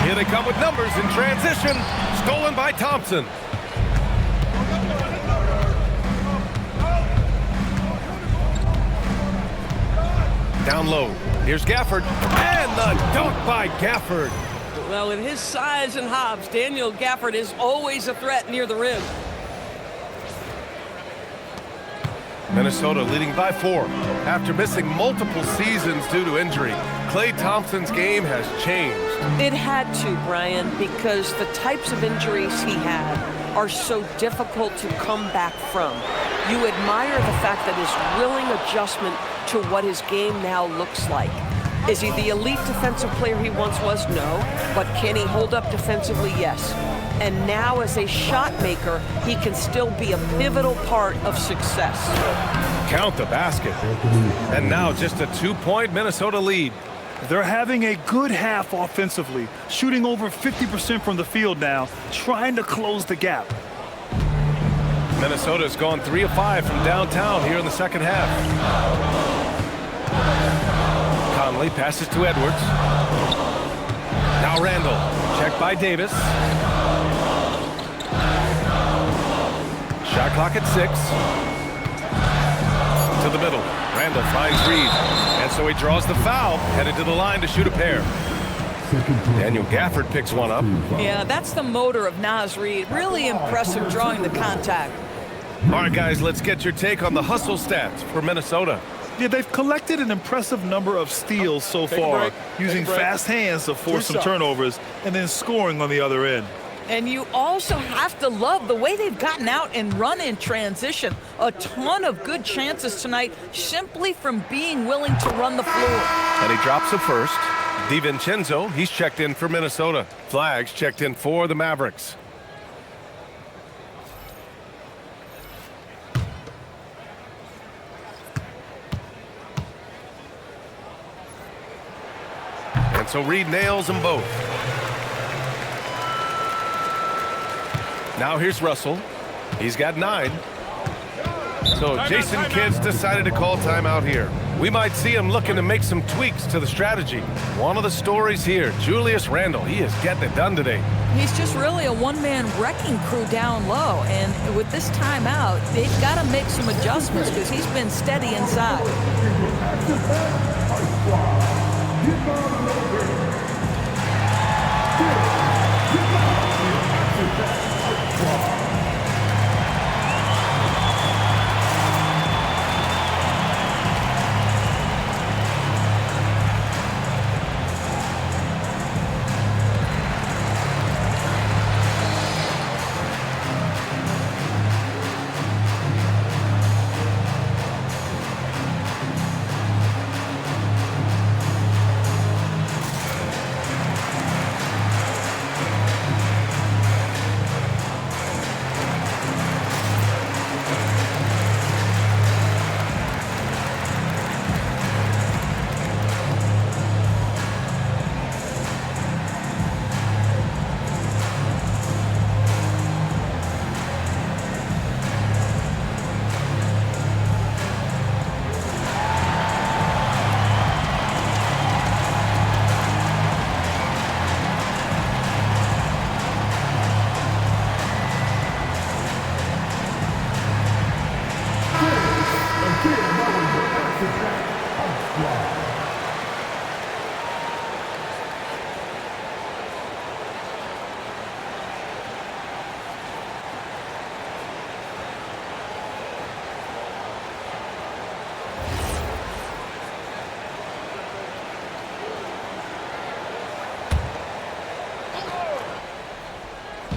Here they come with numbers in transition. Stolen by Thompson. Down low. Here's Gafford. And the dunk by Gafford. Well, with his size and hops, Daniel Gafford is always a threat near the rim. Minnesota leading by 4. After missing multiple seasons due to injury, Klay Thompson's game has changed. It had to, Brian, because the types of injuries he had are so difficult to come back from. You admire the fact that his willing adjustment to what his game now looks like. Is he the elite defensive player he once was? No. But can he hold up defensively? Yes. And now as a shot maker, he can still be a pivotal part of success. Count the basket. And now just a 2-point Minnesota lead. They're having a good half offensively, shooting over 50% from the field now, trying to close the gap. Minnesota's gone 3 of 5 from downtown here in the second half. Conley passes to Edwards. Now Randall. Checked by Davis. Shot clock at 6. To the middle. Randall finds Reed. And so he draws the foul, headed to the line to shoot a pair. Daniel Gafford picks one up. Yeah, that's the motor of Naz Reid. Really impressive drawing the contact. All right, guys, let's get your take on the hustle stats for Minnesota. Yeah, they've collected an impressive number of steals so far, using fast hands to force some turnovers and then scoring on the other end. And you also have to love the way they've gotten out and run in transition. A ton of good chances tonight simply from being willing to run the floor. And he drops it first. DiVincenzo, he's checked in for Minnesota. Flagg's checked in for the Mavericks. And so Reed nails them both. Now here's Russell. He's got 9. So Jason Kidd's decided to call timeout here. We might see him looking to make some tweaks to the strategy. One of the stories here, Julius Randle. He is getting it done today. He's just really a one-man wrecking crew down low. And with this timeout, they've got to make some adjustments because he's been steady inside.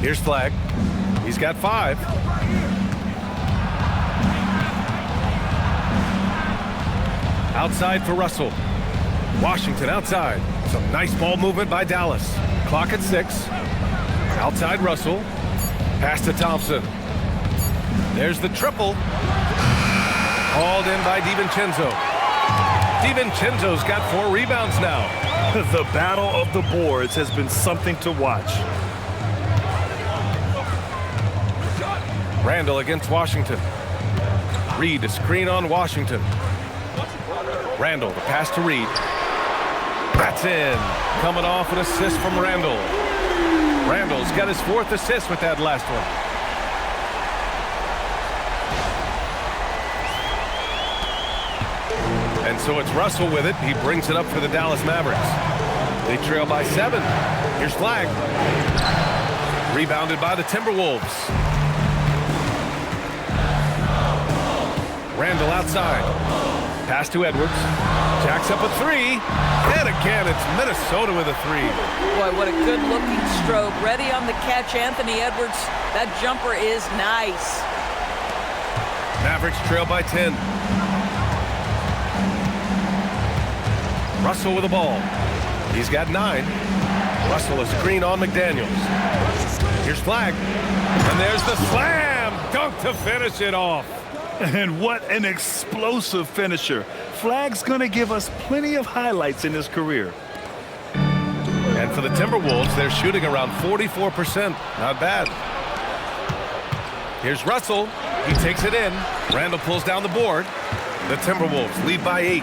Here's Flagg. He's got 5. Outside for Russell. Washington outside. Some nice ball movement by Dallas. Clock at 6. Outside Russell. Pass to Thompson. There's the triple. Called in by DiVincenzo. DiVincenzo's got 4 rebounds now. The battle of the boards has been something to watch. Randall against Washington. Reed to screen on Washington. Randall, the pass to Reed. That's in. Coming off an assist from Randall. Randall's got his 4th assist with that last one. And so it's Russell with it. He brings it up for the Dallas Mavericks. They trail by 7. Here's Flagg. Rebounded by the Timberwolves. Randall outside. Pass to Edwards. Jacks up a 3. And again, it's Minnesota with a 3. Boy, what a good-looking stroke. Ready on the catch, Anthony Edwards. That jumper is nice. Mavericks trail by 10. Russell with the ball. He's got 9. Russell a screen on McDaniels. Here's Flagg. And there's the slam dunk to finish it off. And what an explosive finisher. Flagg's going to give us plenty of highlights in his career. And for the Timberwolves, they're shooting around 44%. Not bad. Here's Russell. He takes it in. Randall pulls down the board. The Timberwolves lead by 8.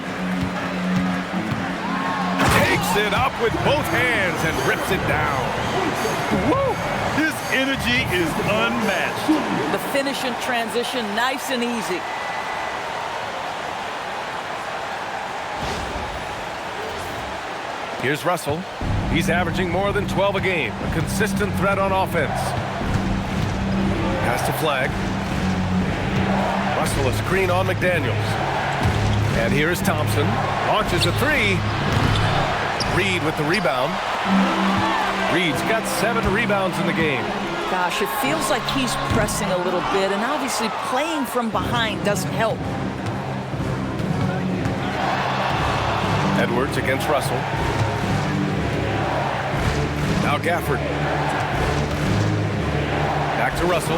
Takes it up with both hands and rips it down. Woo! His energy is unmatched. The finish in transition, nice and easy. Here's Russell. He's averaging more than 12 a game. A consistent threat on offense. Pass to Flagg. Russell a screen on McDaniels. And here is Thompson. Launches a 3. Reed with the rebound. Reed's got 7 rebounds in the game. Gosh, it feels like he's pressing a little bit, and obviously playing from behind doesn't help. Edwards against Russell. Now Gafford. Back to Russell.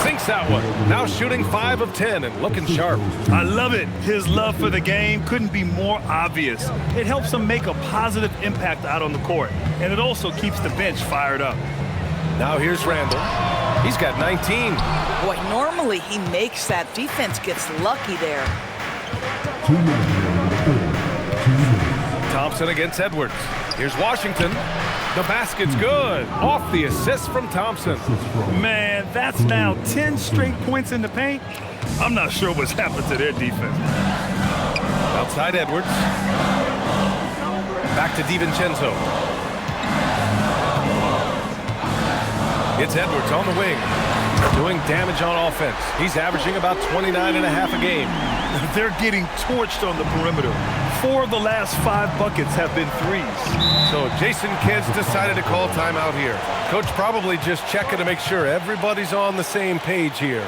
Sinks that one. Now shooting 5 of 10 and looking sharp. I love it. His love for the game couldn't be more obvious. It helps him make a positive impact out on the court, and it also keeps the bench fired up. Now here's Randall. He's got 19. Boy, normally he makes that. Defense gets lucky there. Thompson against Edwards. Here's Washington. The basket's good. Off the assist from Thompson. Man, that's now 10 straight points in the paint. I'm not sure what's happened to their defense. Outside Edwards. Back to DiVincenzo. It's Edwards on the wing. Doing damage on offense. He's averaging about 29.5 a game. They're getting torched on the perimeter. 4 of the last 5 buckets have been 3s. So Jason Kidd's decided to call timeout here. Coach probably just checking to make sure everybody's on the same page here.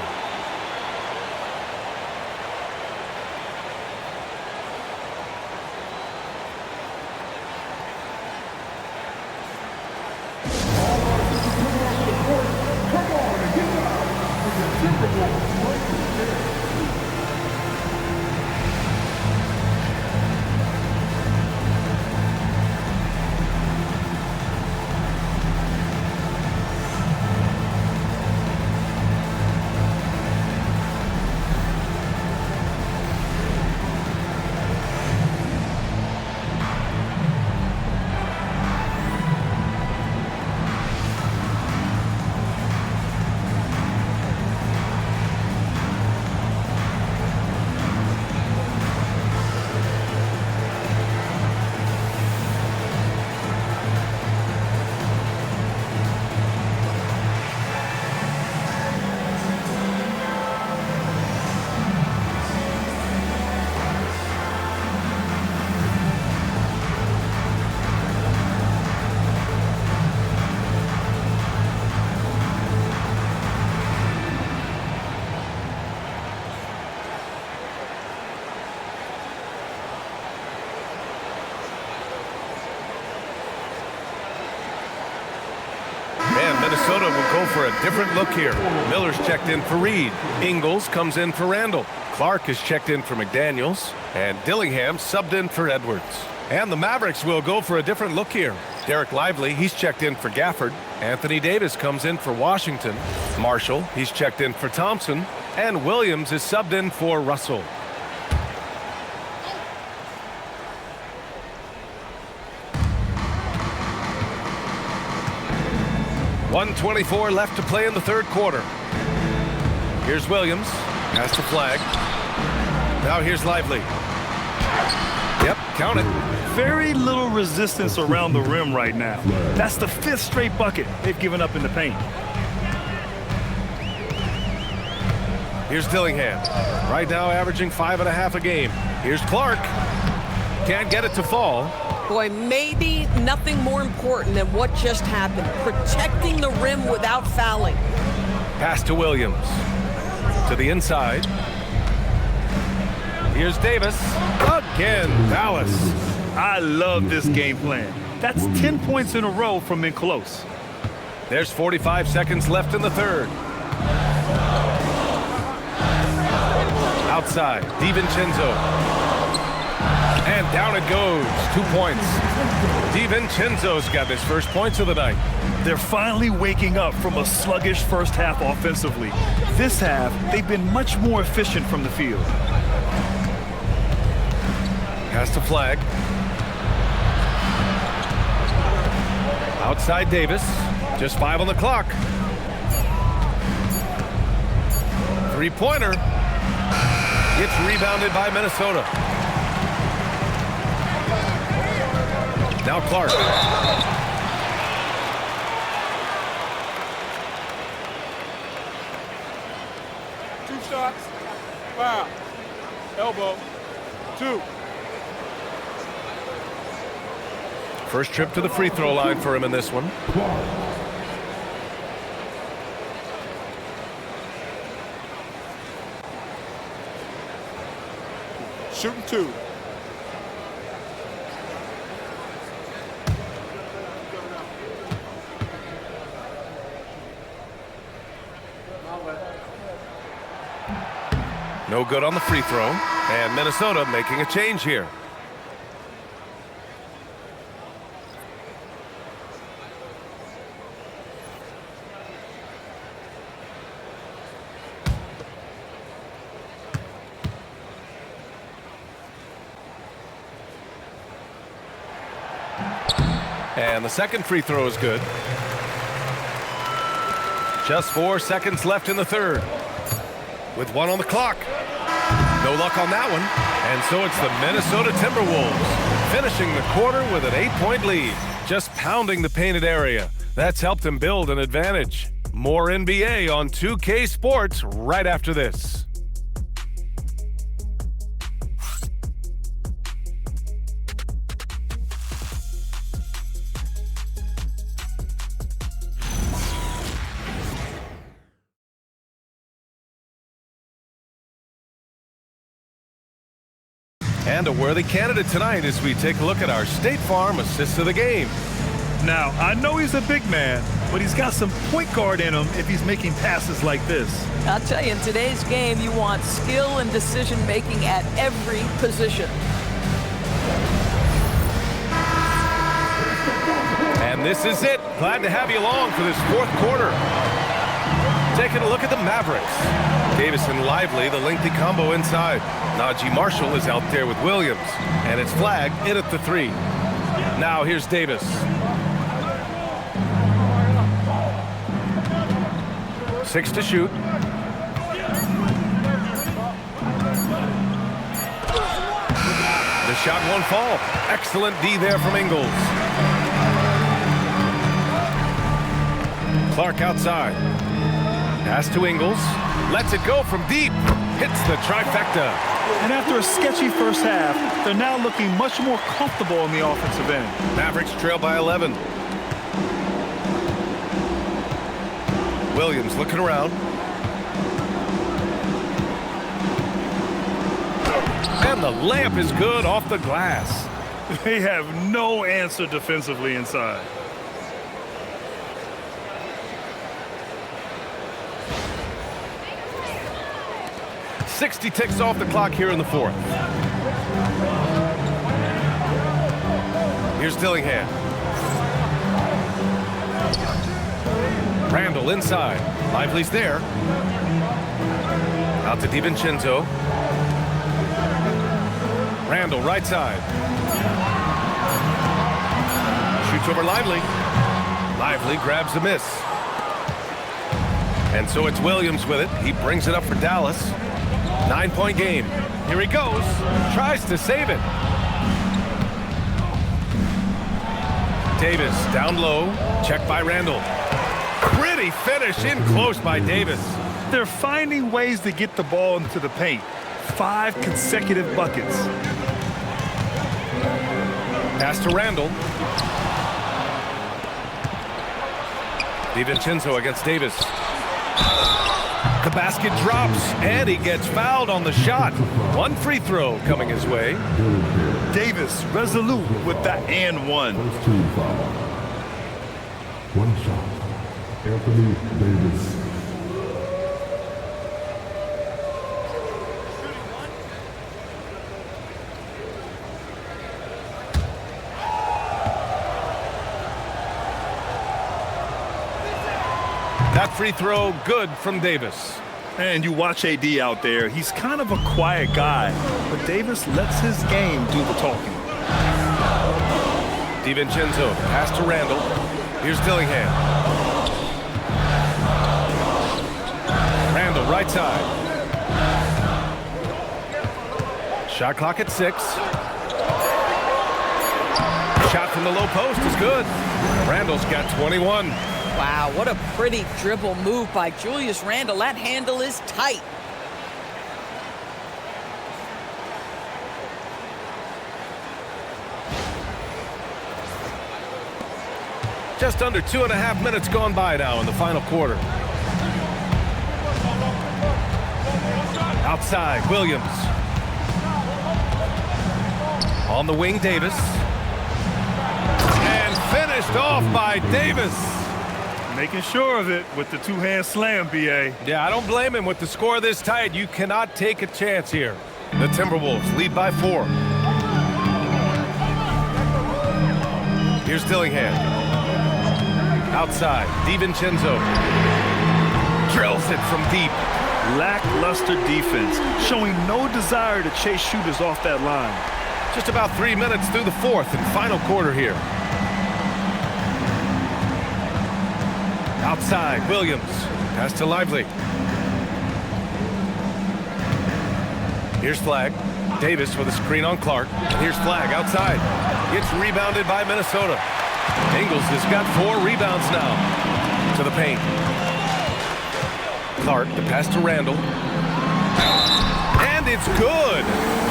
Minnesota will go for a different look here. Miller's checked in for Reed. Ingles comes in for Randall. Clark is checked in for McDaniels. And Dillingham subbed in for Edwards. And the Mavericks will go for a different look here. Derek Lively, he's checked in for Gafford. Anthony Davis comes in for Washington. Marshall, he's checked in for Thompson. And Williams is subbed in for Russell. .124 left to play in the third quarter. Here's Williams. Pass to Flagg. Now here's Lively. Yep, count it. Very little resistance around the rim right now. That's the 5th straight bucket they've given up in the paint. Here's Dillingham. Right now averaging 5.5 a game. Here's Clark. Can't get it to fall. Boy, maybe nothing more important than what just happened. Protecting the rim without fouling. Pass to Williams. To the inside. Here's Davis. Again, Dallas. I love this game plan. That's 10 points in a row from in close. There's 45 seconds left in the third. Outside, DiVincenzo. And down it goes. 2 points. DiVincenzo's got his first points of the night. They're finally waking up from a sluggish first half offensively. This half, they've been much more efficient from the field. Pass to Flagg. Outside Davis. Just 5 on the clock. Three-pointer. Gets rebounded by Minnesota. Now Clark. 2 shots. Foul. Elbow. 2. First trip to the free throw line for him in this one. Shooting 2. No good on the free throw. And Minnesota making a change here. And the second free throw is good. Just 4 seconds left in the third. With 1 on the clock. No luck on that one. And so it's the Minnesota Timberwolves finishing the quarter with an 8-point lead. Just pounding the painted area. That's helped them build an advantage. More NBA on 2K Sports right after this. And a worthy candidate tonight as we take a look at our State Farm assist of the game. Now, I know he's a big man, but he's got some point guard in him if he's making passes like this. I'll tell you, in today's game, you want skill and decision-making at every position. And this is it. Glad to have you along for this fourth quarter. Taking a look at the Mavericks. Davis and Lively, the lengthy combo inside. Najee Marshall is out there with Williams. And it's Flagg in at the 3. Now here's Davis. Six to shoot. The shot won't fall. Excellent D there from Ingles. Clark outside. Pass to Ingles. Lets it go from deep. Hits the trifecta. And after a sketchy first half, they're now looking much more comfortable on the offensive end. Mavericks trail by 11. Williams looking around. And the layup is good off the glass. They have no answer defensively inside. 60 ticks off the clock here in the fourth. Here's Dillingham. Randall inside. Lively's there. Out to DiVincenzo. Randall right side. Shoots over Lively. Lively grabs the miss. And so it's Williams with it. He brings it up for Dallas. 9-point game. Here he goes. Tries to save it. Davis down low. Checked by Randall. Pretty finish in close by Davis. They're finding ways to get the ball into the paint. 5 consecutive buckets. Pass to Randall. DiVincenzo against Davis. The basket drops, and he gets fouled on the shot. 1 free throw coming his way. Davis resolute with that and one. First team foul. 1 shot. Anthony Davis. That free throw good from Davis. And you watch AD out there. He's kind of a quiet guy, but Davis lets his game do the talking. DiVincenzo, pass to Randall. Here's Dillingham. Randall, right side. Shot clock at 6. Shot from the low post is good. Randall's got 21. Wow, what a pretty dribble move by Julius Randle. That handle is tight. Just under 2.5 minutes gone by now in the final quarter. Outside, Williams. On the wing, Davis. And finished off by Davis. Making sure of it with the 2-hand slam, B.A. Yeah, I don't blame him with the score this tight. You cannot take a chance here. The Timberwolves lead by 4. Here's Dillingham. Outside, DiVincenzo. Drills it from deep. Lackluster defense, showing no desire to chase shooters off that line. Just about 3 minutes through the fourth and final quarter here. Outside, Williams. Pass to Lively. Here's Flagg. Davis with a screen on Clark. And here's Flagg outside. Gets rebounded by Minnesota. Ingles has got 4 rebounds now. To the paint. Clark, the pass to Randall. And it's good.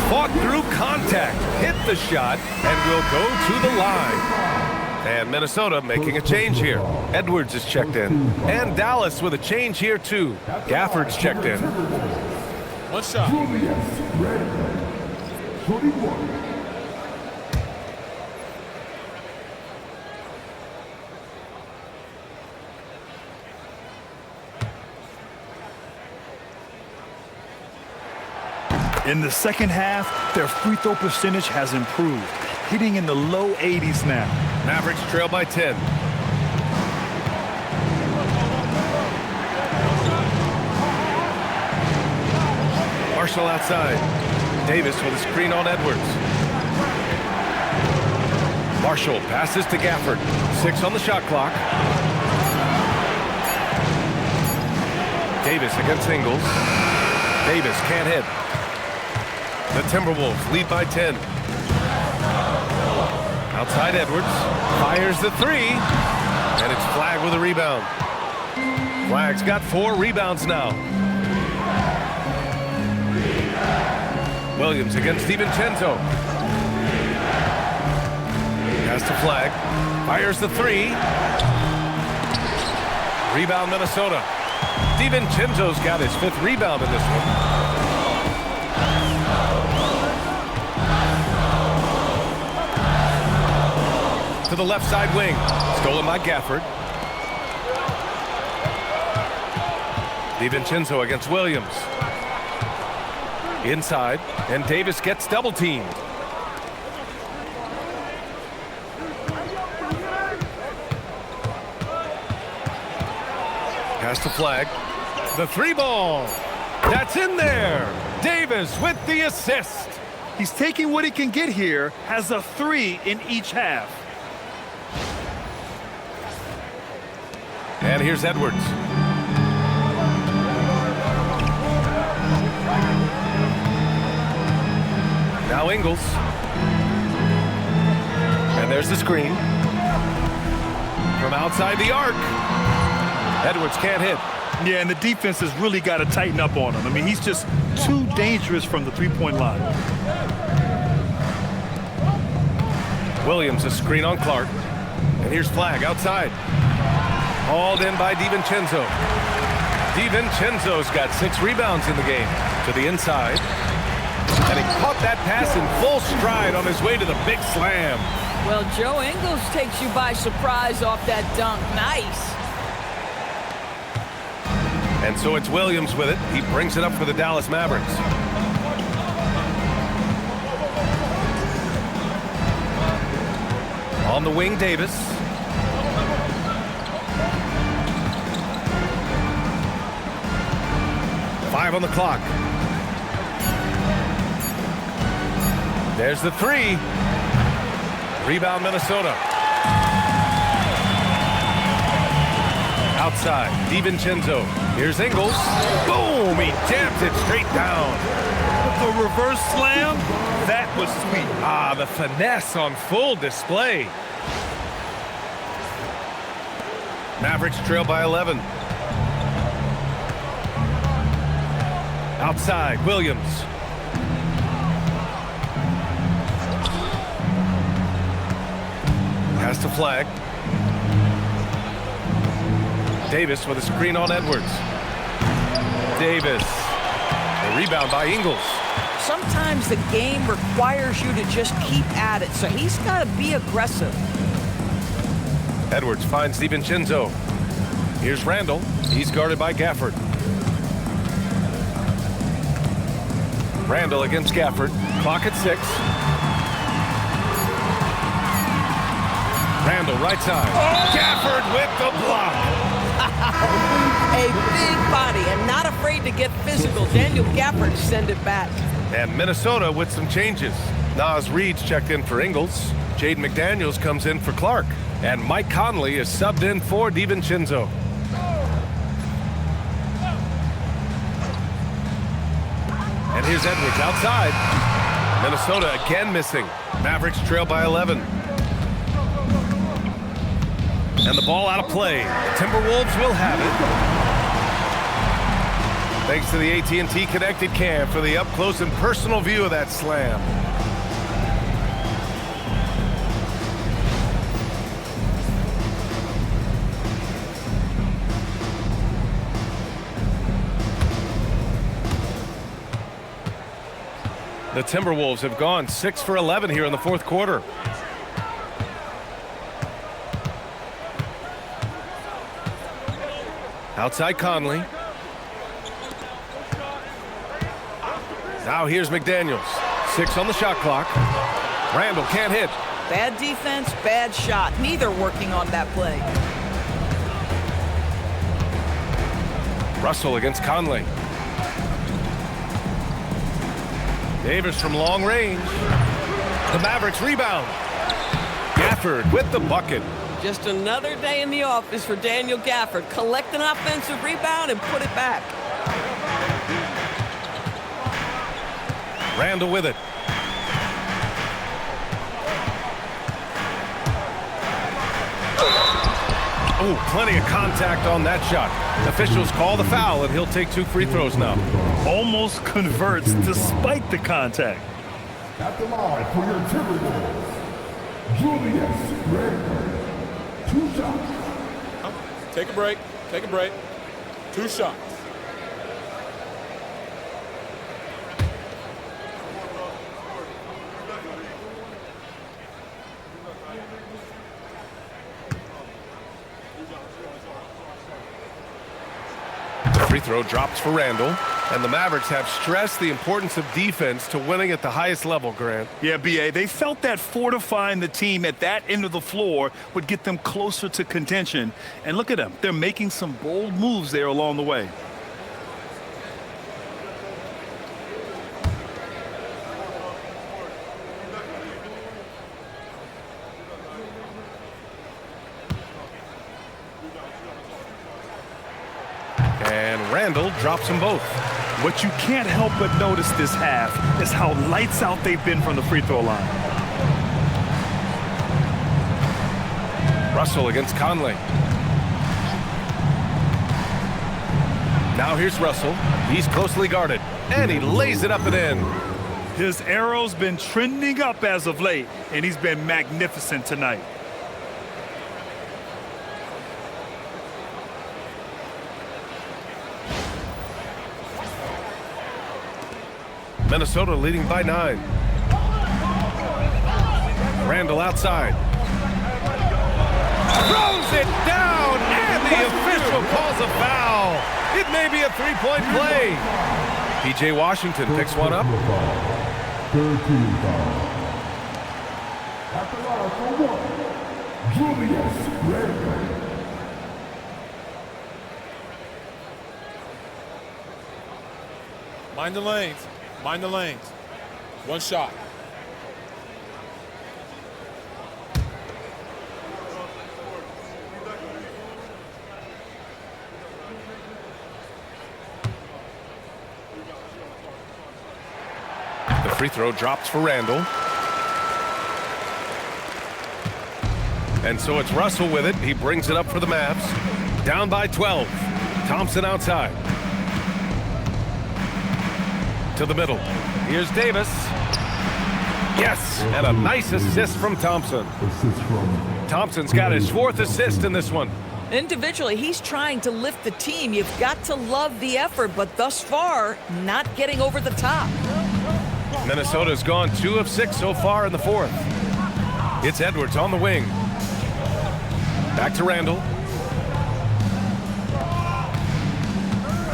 Fought through contact. Hit the shot and will go to the line. And Minnesota making a change here. Edwards is checked in. And Dallas with a change here too. Gafford's checked in. 1 shot. Julius Randle. 21. In the second half, their free throw percentage has improved, hitting in the low 80s now. Mavericks trail by 10. Marshall outside. Davis with a screen on Edwards. Marshall passes to Gafford. 6 on the shot clock. Davis against Ingles. Davis can't hit. The Timberwolves lead by 10. Outside Edwards. Fires the 3. And it's Flagg with a rebound. Flagg's got 4 rebounds now. Williams against DiVincenzo. Pass to Flagg. Fires the 3. Rebound Minnesota. DiVincenzo's got his 5th rebound in this one. To the left side wing. Stolen by Gafford. DiVincenzo against Williams. Inside, and Davis gets double teamed. Pass to Flagg. The three ball. That's in there. Davis with the assist. He's taking what he can get here, has a 3 in each half. And here's Edwards. Now Ingles. And there's the screen. From outside the arc. Edwards can't hit. Yeah, and the defense has really got to tighten up on him. I mean, he's just too dangerous from the three-point line. Williams, a screen on Clark. And here's Flagg outside. Hauled in by DiVincenzo. DiVincenzo's got 6 rebounds in the game. To the inside. And he caught that pass in full stride on his way to the big slam. Well, Joe Ingles takes you by surprise off that dunk. Nice. And so it's Williams with it. He brings it up for the Dallas Mavericks. On the wing, Davis. Five on the clock. There's the 3. Rebound, Minnesota. Outside, DiVincenzo. Here's Ingles. Boom! He jams it straight down. The reverse slam, that was sweet. Ah, the finesse on full display. Mavericks trail by 11. Outside, Williams. Pass to Flagg. Davis with a screen on Edwards. Davis. A rebound by Ingles. Sometimes the game requires you to just keep at it, so he's got to be aggressive. Edwards finds DiVincenzo. Here's Randall. He's guarded by Gafford. Randall against Gafford. Clock at 6. Randall right side. Gafford with the block. A big body and not afraid to get physical. Daniel Gafford send it back. And Minnesota with some changes. Naz Reid's checked in for Ingles. Jaden McDaniels comes in for Clark. And Mike Conley is subbed in for DiVincenzo. And here's Edwards outside. Minnesota again missing. Mavericks trail by 11. And the ball out of play. The Timberwolves will have it. Thanks to the AT&T Connected Cam for the up-close and personal view of that slam. The Timberwolves have gone 6 for 11 here in the fourth quarter. Outside Conley. Now here's McDaniels. 6 on the shot clock. Randall can't hit. Bad defense, bad shot. Neither working on that play. Russell against Conley. Davis from long range. The Mavericks rebound. Gafford with the bucket. Just another day in the office for Daniel Gafford. Collect an offensive rebound and put it back. Randall with it. Oh, plenty of contact on that shot. Officials call the foul, and he'll take 2 free throws now. Almost converts despite the contact. At the line for your Timberwolves, Julius Randle. 2 shots. Take a break. Take a break. 2 shots. The free throw drops for Randall. And the Mavericks have stressed the importance of defense to winning at the highest level, Grant. Yeah, B.A., they felt that fortifying the team at that end of the floor would get them closer to contention. And look at them. They're making some bold moves there along the way. And Randall drops them both. What you can't help but notice this half is how lights out they've been from the free throw line. Russell against Conley. Now here's Russell. He's closely guarded, and he lays it up and in. His arrow's been trending up as of late, and he's been magnificent tonight. Minnesota leading by 9. Randall outside. Throws it down, and the official calls a foul. It may be a three-point play. P.J. Washington picks one up. Third team foul. At the line for one, Julius Randle. Mind the lanes. Mind the lanes. One shot. The free throw drops for Randall. And so it's Russell with it. He brings it up for the Mavs. Down by 12. Thompson outside. To the middle. Here's Davis. Yes, and a nice assist from Thompson. Thompson's got his 4th assist in this one. Individually, he's trying to lift the team. You've got to love the effort, but thus far, not getting over the top. Minnesota's gone 2 of 6 so far in the 4th. It's Edwards on the wing. Back to Randall.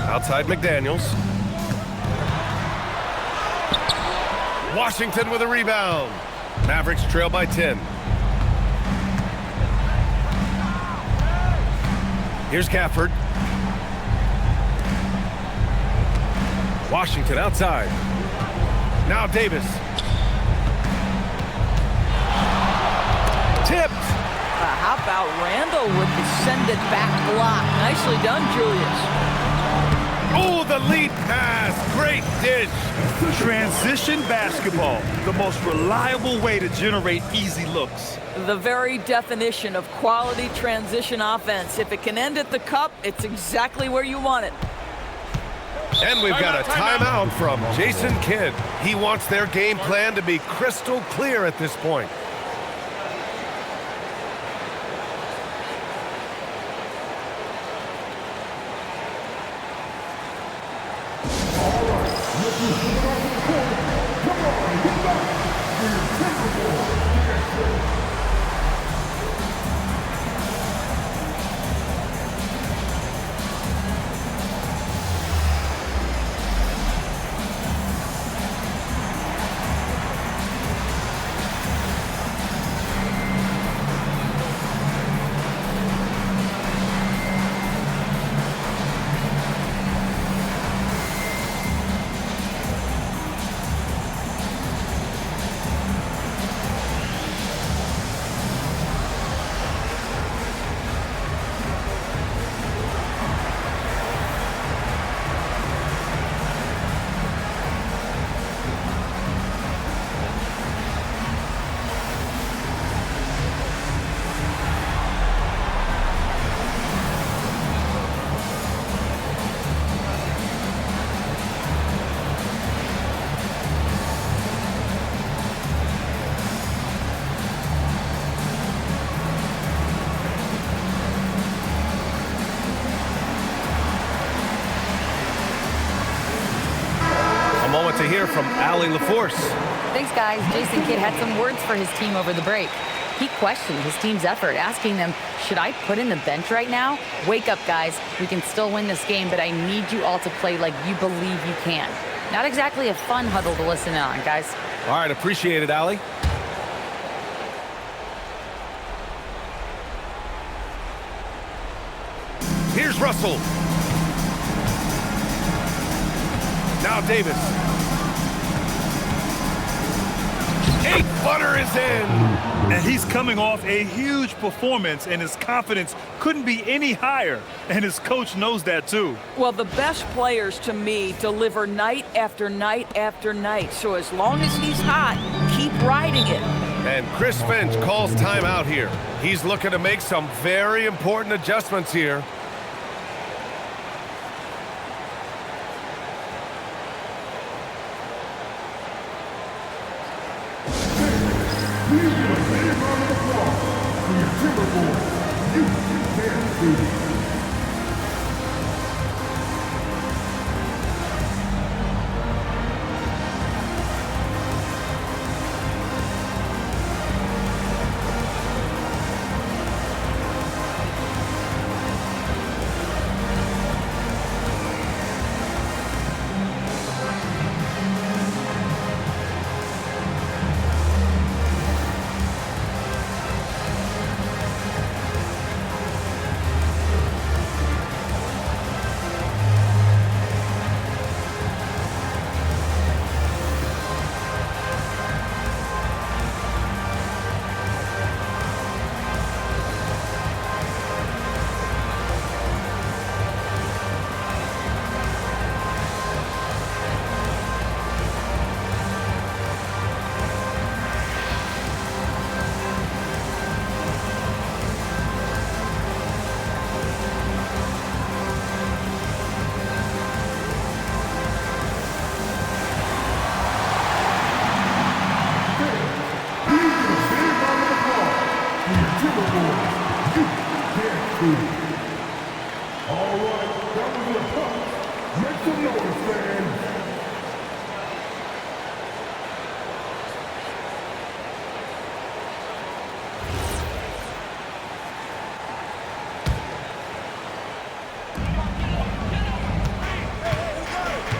Outside McDaniels. Washington with a rebound. Mavericks trail by 10. Here's Gafford. Washington outside. Now Davis. Tipped. How about Randall with the send it back block? Nicely done, Julius. Oh, the lead pass. Great dish. Transition basketball, the most reliable way to generate easy looks. The very definition of quality transition offense. If it can end at the cup, it's exactly where you want it. And we've got a timeout from Jason Kidd. He wants their game plan to be crystal clear at this point. To hear from Allie LaForce. Thanks, guys. Jason Kidd had some words for his team over the break. He questioned his team's effort, asking them, should I put in the bench right now? Wake up, guys. We can still win this game, but I need you all to play like you believe you can. Not exactly a fun huddle to listen on, guys. All right, appreciate it, Allie. Here's Russell. Now Davis. 8-footer is in. And he's coming off a huge performance, and his confidence couldn't be any higher. And his coach knows that, too. Well, the best players, to me, deliver night after night after night. So as long as he's hot, keep riding it. And Chris Finch calls timeout here. He's looking to make some very important adjustments here.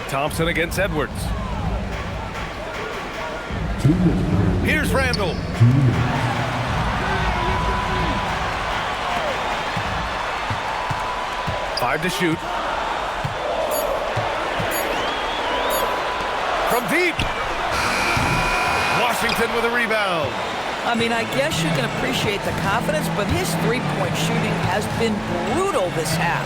Thompson against Edwards. Here's Randall. Five to shoot. From deep. Washington with a rebound. I mean, I guess you can appreciate the confidence, but his three-point shooting has been brutal this half.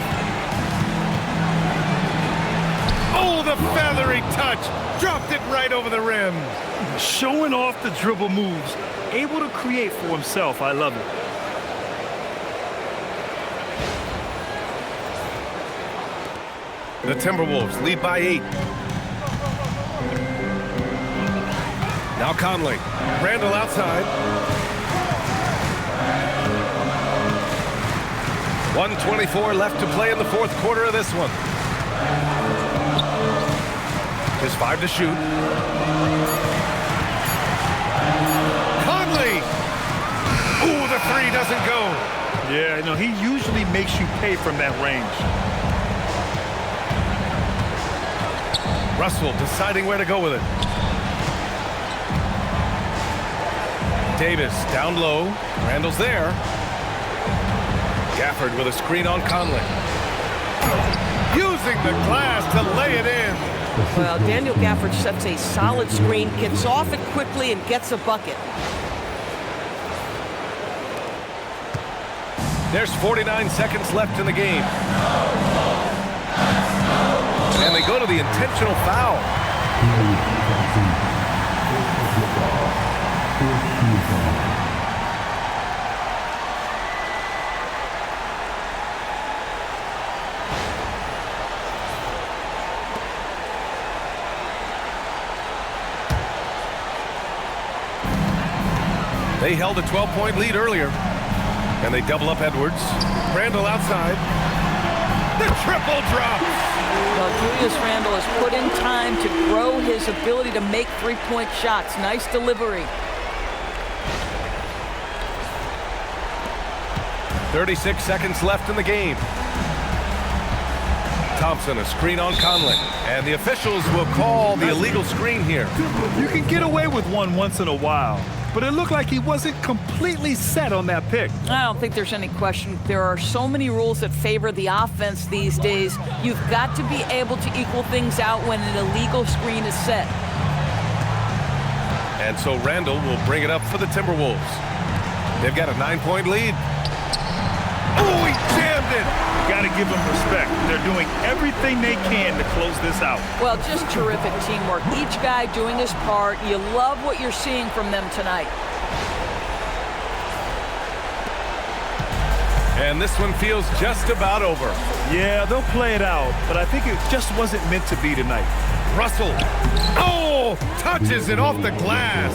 Oh, the feathery touch. Dropped it right over the rim. Showing off the dribble moves. Able to create for himself. I love it. The Timberwolves lead by 8. Now Conley. Randall outside. 1:24 left to play in the fourth quarter of this one. Just 5 to shoot. Conley! Ooh, the three doesn't go. Yeah, no, he usually makes you pay from that range. Russell deciding where to go with it. Davis down low. Randall's there. Gafford with a screen on Conley. Using the glass to lay it in. Well, Daniel Gafford sets a solid screen, gets off it quickly, and gets a bucket. There's 49 seconds left in the game. And they go to the intentional foul. They held a 12-point lead earlier. And they double up Edwards. Randall outside. The triple drops. Well, Julius Randall has put in time to grow his ability to make three-point shots. Nice delivery. 36 seconds left in the game. Thompson, a screen on Conley. And the officials will call the illegal screen here. You can get away with one once in a while, but it looked like he wasn't completely set on that pick. I don't think there's any question. There are so many rules that favor the offense these days. You've got to be able to equal things out when an illegal screen is set. And so Randall will bring it up for the Timberwolves. They've got a 9-point lead. Oh, he jammed it! Got to give them respect. They're doing everything they can to close this out. Well, just terrific teamwork. Each guy doing his part. You love what you're seeing from them tonight. And this one feels just about over. Yeah, they'll play it out, but I think it just wasn't meant to be tonight. Russell. Oh, touches it off the glass.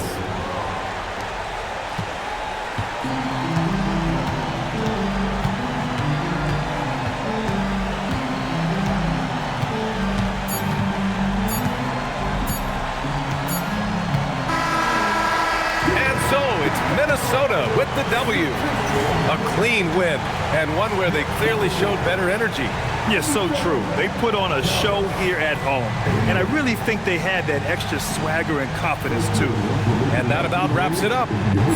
Minnesota with the W. A clean win, and one where they clearly showed better energy. Yeah, so true. They put on a show here at home, and I really think they had that extra swagger and confidence, too. And that about wraps it up.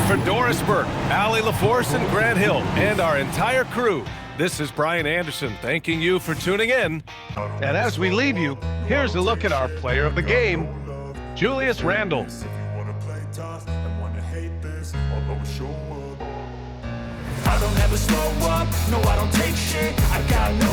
For Doris Burke, Allie LaForce, and Grant Hill, and our entire crew, this is Brian Anderson thanking you for tuning in. And as we leave you, here's a look at our player of the game, Julius Randle. I don't ever slow up, no I don't take shit, I got no